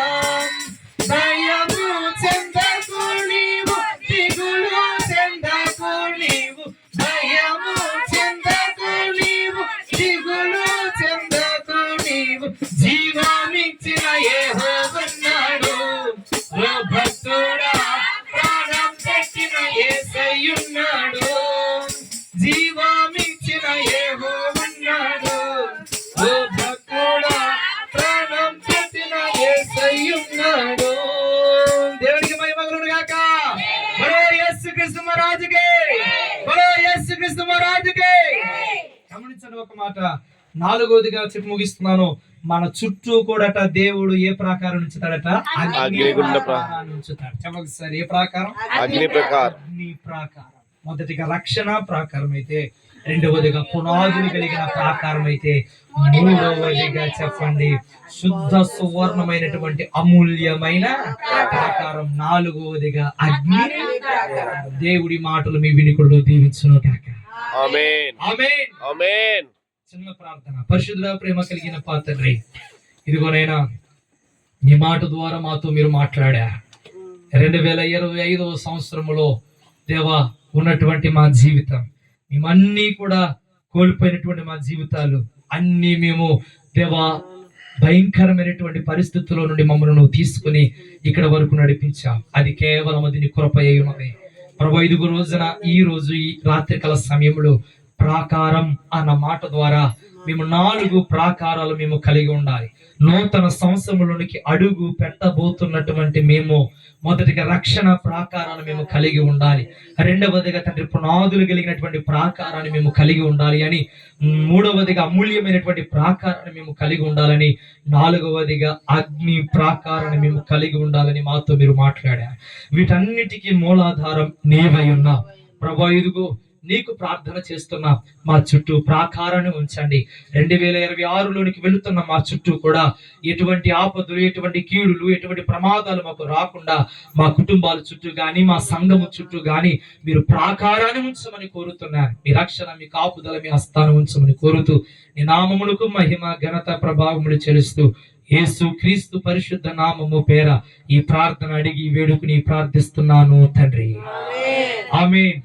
భయము చెందకు నీవు, దిగులు చెందకు నీవు, భయము చెందకు నీవు, దిగులు చెందకు నీవు, జీవామిచ్చిన యెహోవన్నాడు. ఓ భక్తుడా, ప్రాణం పెట్టిన యేసయ్యున్నాడు, జీవామిచ్చిన యెహోవన్నాడు. ఓ భక్తుడా, ప్రాణం పెట్టిన యేసయ్యున్నాడు. దేవునికి మహిమ కలుగును గాక. బలో యేసుక్రీస్తు మహారాజుకే, బలో యేసుక్రీస్తు మహారాజుకే. గమనించండి ఒక మాట, నాలుగోదిగా చెప్పి ముగిస్తున్నాను. మన చుట్టూ కూడా దేవుడు ఏ ప్రాకారం ఉంచుతాడట? అగ్నిగుండ ప్రాకారాన్ని ఉంచుతాడు. చెప్పండి, ఏ ప్రాకారం? అగ్ని ప్రకారం. అగ్ని ప్రాకారం. మొదటిగా రక్షణ ప్రాకారం అయితే, రెండవదిగా పునాదులు కలిగిన ప్రాకారం అయితే, మూడవదిగా చెప్పండి శుద్ధ సువర్ణమైనటువంటి అమూల్యమైన ప్రాకారం, నాలుగవదిగా అగ్ని. దేవుడి మాటలు మీ వినికుడిలో దీవించును గాక. ఆమేన్, ఆమేన్, ఆమేన్. చిన్న ప్రార్థన. పరిశుద్ధ ప్రేమ కలిగిన తండ్రి, ఇదిగోనైనా నీ మాట ద్వారా మాతో మీరు మాట్లాడారు. 2025వ సంవత్సరములో దేవా ఉన్నటువంటి మా జీవితం, మేమన్నీ కూడా కోల్పోయినటువంటి మా జీవితాలు అన్నీ మేము దేవా భయంకరమైనటువంటి పరిస్థితుల్లో నుండి మమ్మల్ని నువ్వు తీసుకుని ఇక్కడ వరకు నడిపించావు. అది కేవలం అది నీ కృప అయి ఉన్నది ప్రభు. ఇదిగో రోజున ఈ రోజు ఈ రాత్రికాల సమయంలో ప్రాకారం అన్న మాట ద్వారా మేము 4 ప్రాకారాలు మేము కలిగి ఉండాలి. నూతన సంవత్సరంలోనికి అడుగు పెట్టబోతున్నటువంటి మేము మొదటిగా రక్షణ ప్రాకారాన్ని మేము కలిగి ఉండాలి. రెండవదిగా తండ్రి పునాదులు కలిగినటువంటి ప్రాకారాన్ని మేము కలిగి ఉండాలి అని, మూడవదిగా అమూల్యమైనటువంటి ప్రాకారాన్ని మేము కలిగి ఉండాలని, నాలుగవదిగా అగ్ని ప్రాకారాన్ని మేము కలిగి ఉండాలని మాతో మీరు మాట్లాడారు. వీటన్నిటికీ మూలాధారం నీవై ఉన్నావు ప్రభా. ఇదిగో నీకు ప్రార్థన చేస్తున్నా, మా చుట్టూ ప్రాకారాన్ని ఉంచండి. 2026లోనికి వెళుతున్న మా చుట్టూ కూడా ఎటువంటి ఆపదలు, ఎటువంటి కీడులు, ఎటువంటి ప్రమాదాలు మాకు రాకుండా మా కుటుంబాల చుట్టూ గాని, మా సంఘము చుట్టూ గాని మీరు ప్రాకారాన్ని ఉంచమని కోరుతున్నారు. మీ రక్షణ, మీ కాపుదల, మీ హస్తాన్ని ఉంచమని కోరుతూ నీ నామములకు మహిమ, ఘనత, ప్రభావములు చెల్లిస్తూ యేసు క్రీస్తు పరిశుద్ధ నామము పేర ఈ ప్రార్థన అడిగి వేడుకుని ప్రార్థిస్తున్నాను తండ్రి. ఆమేన్.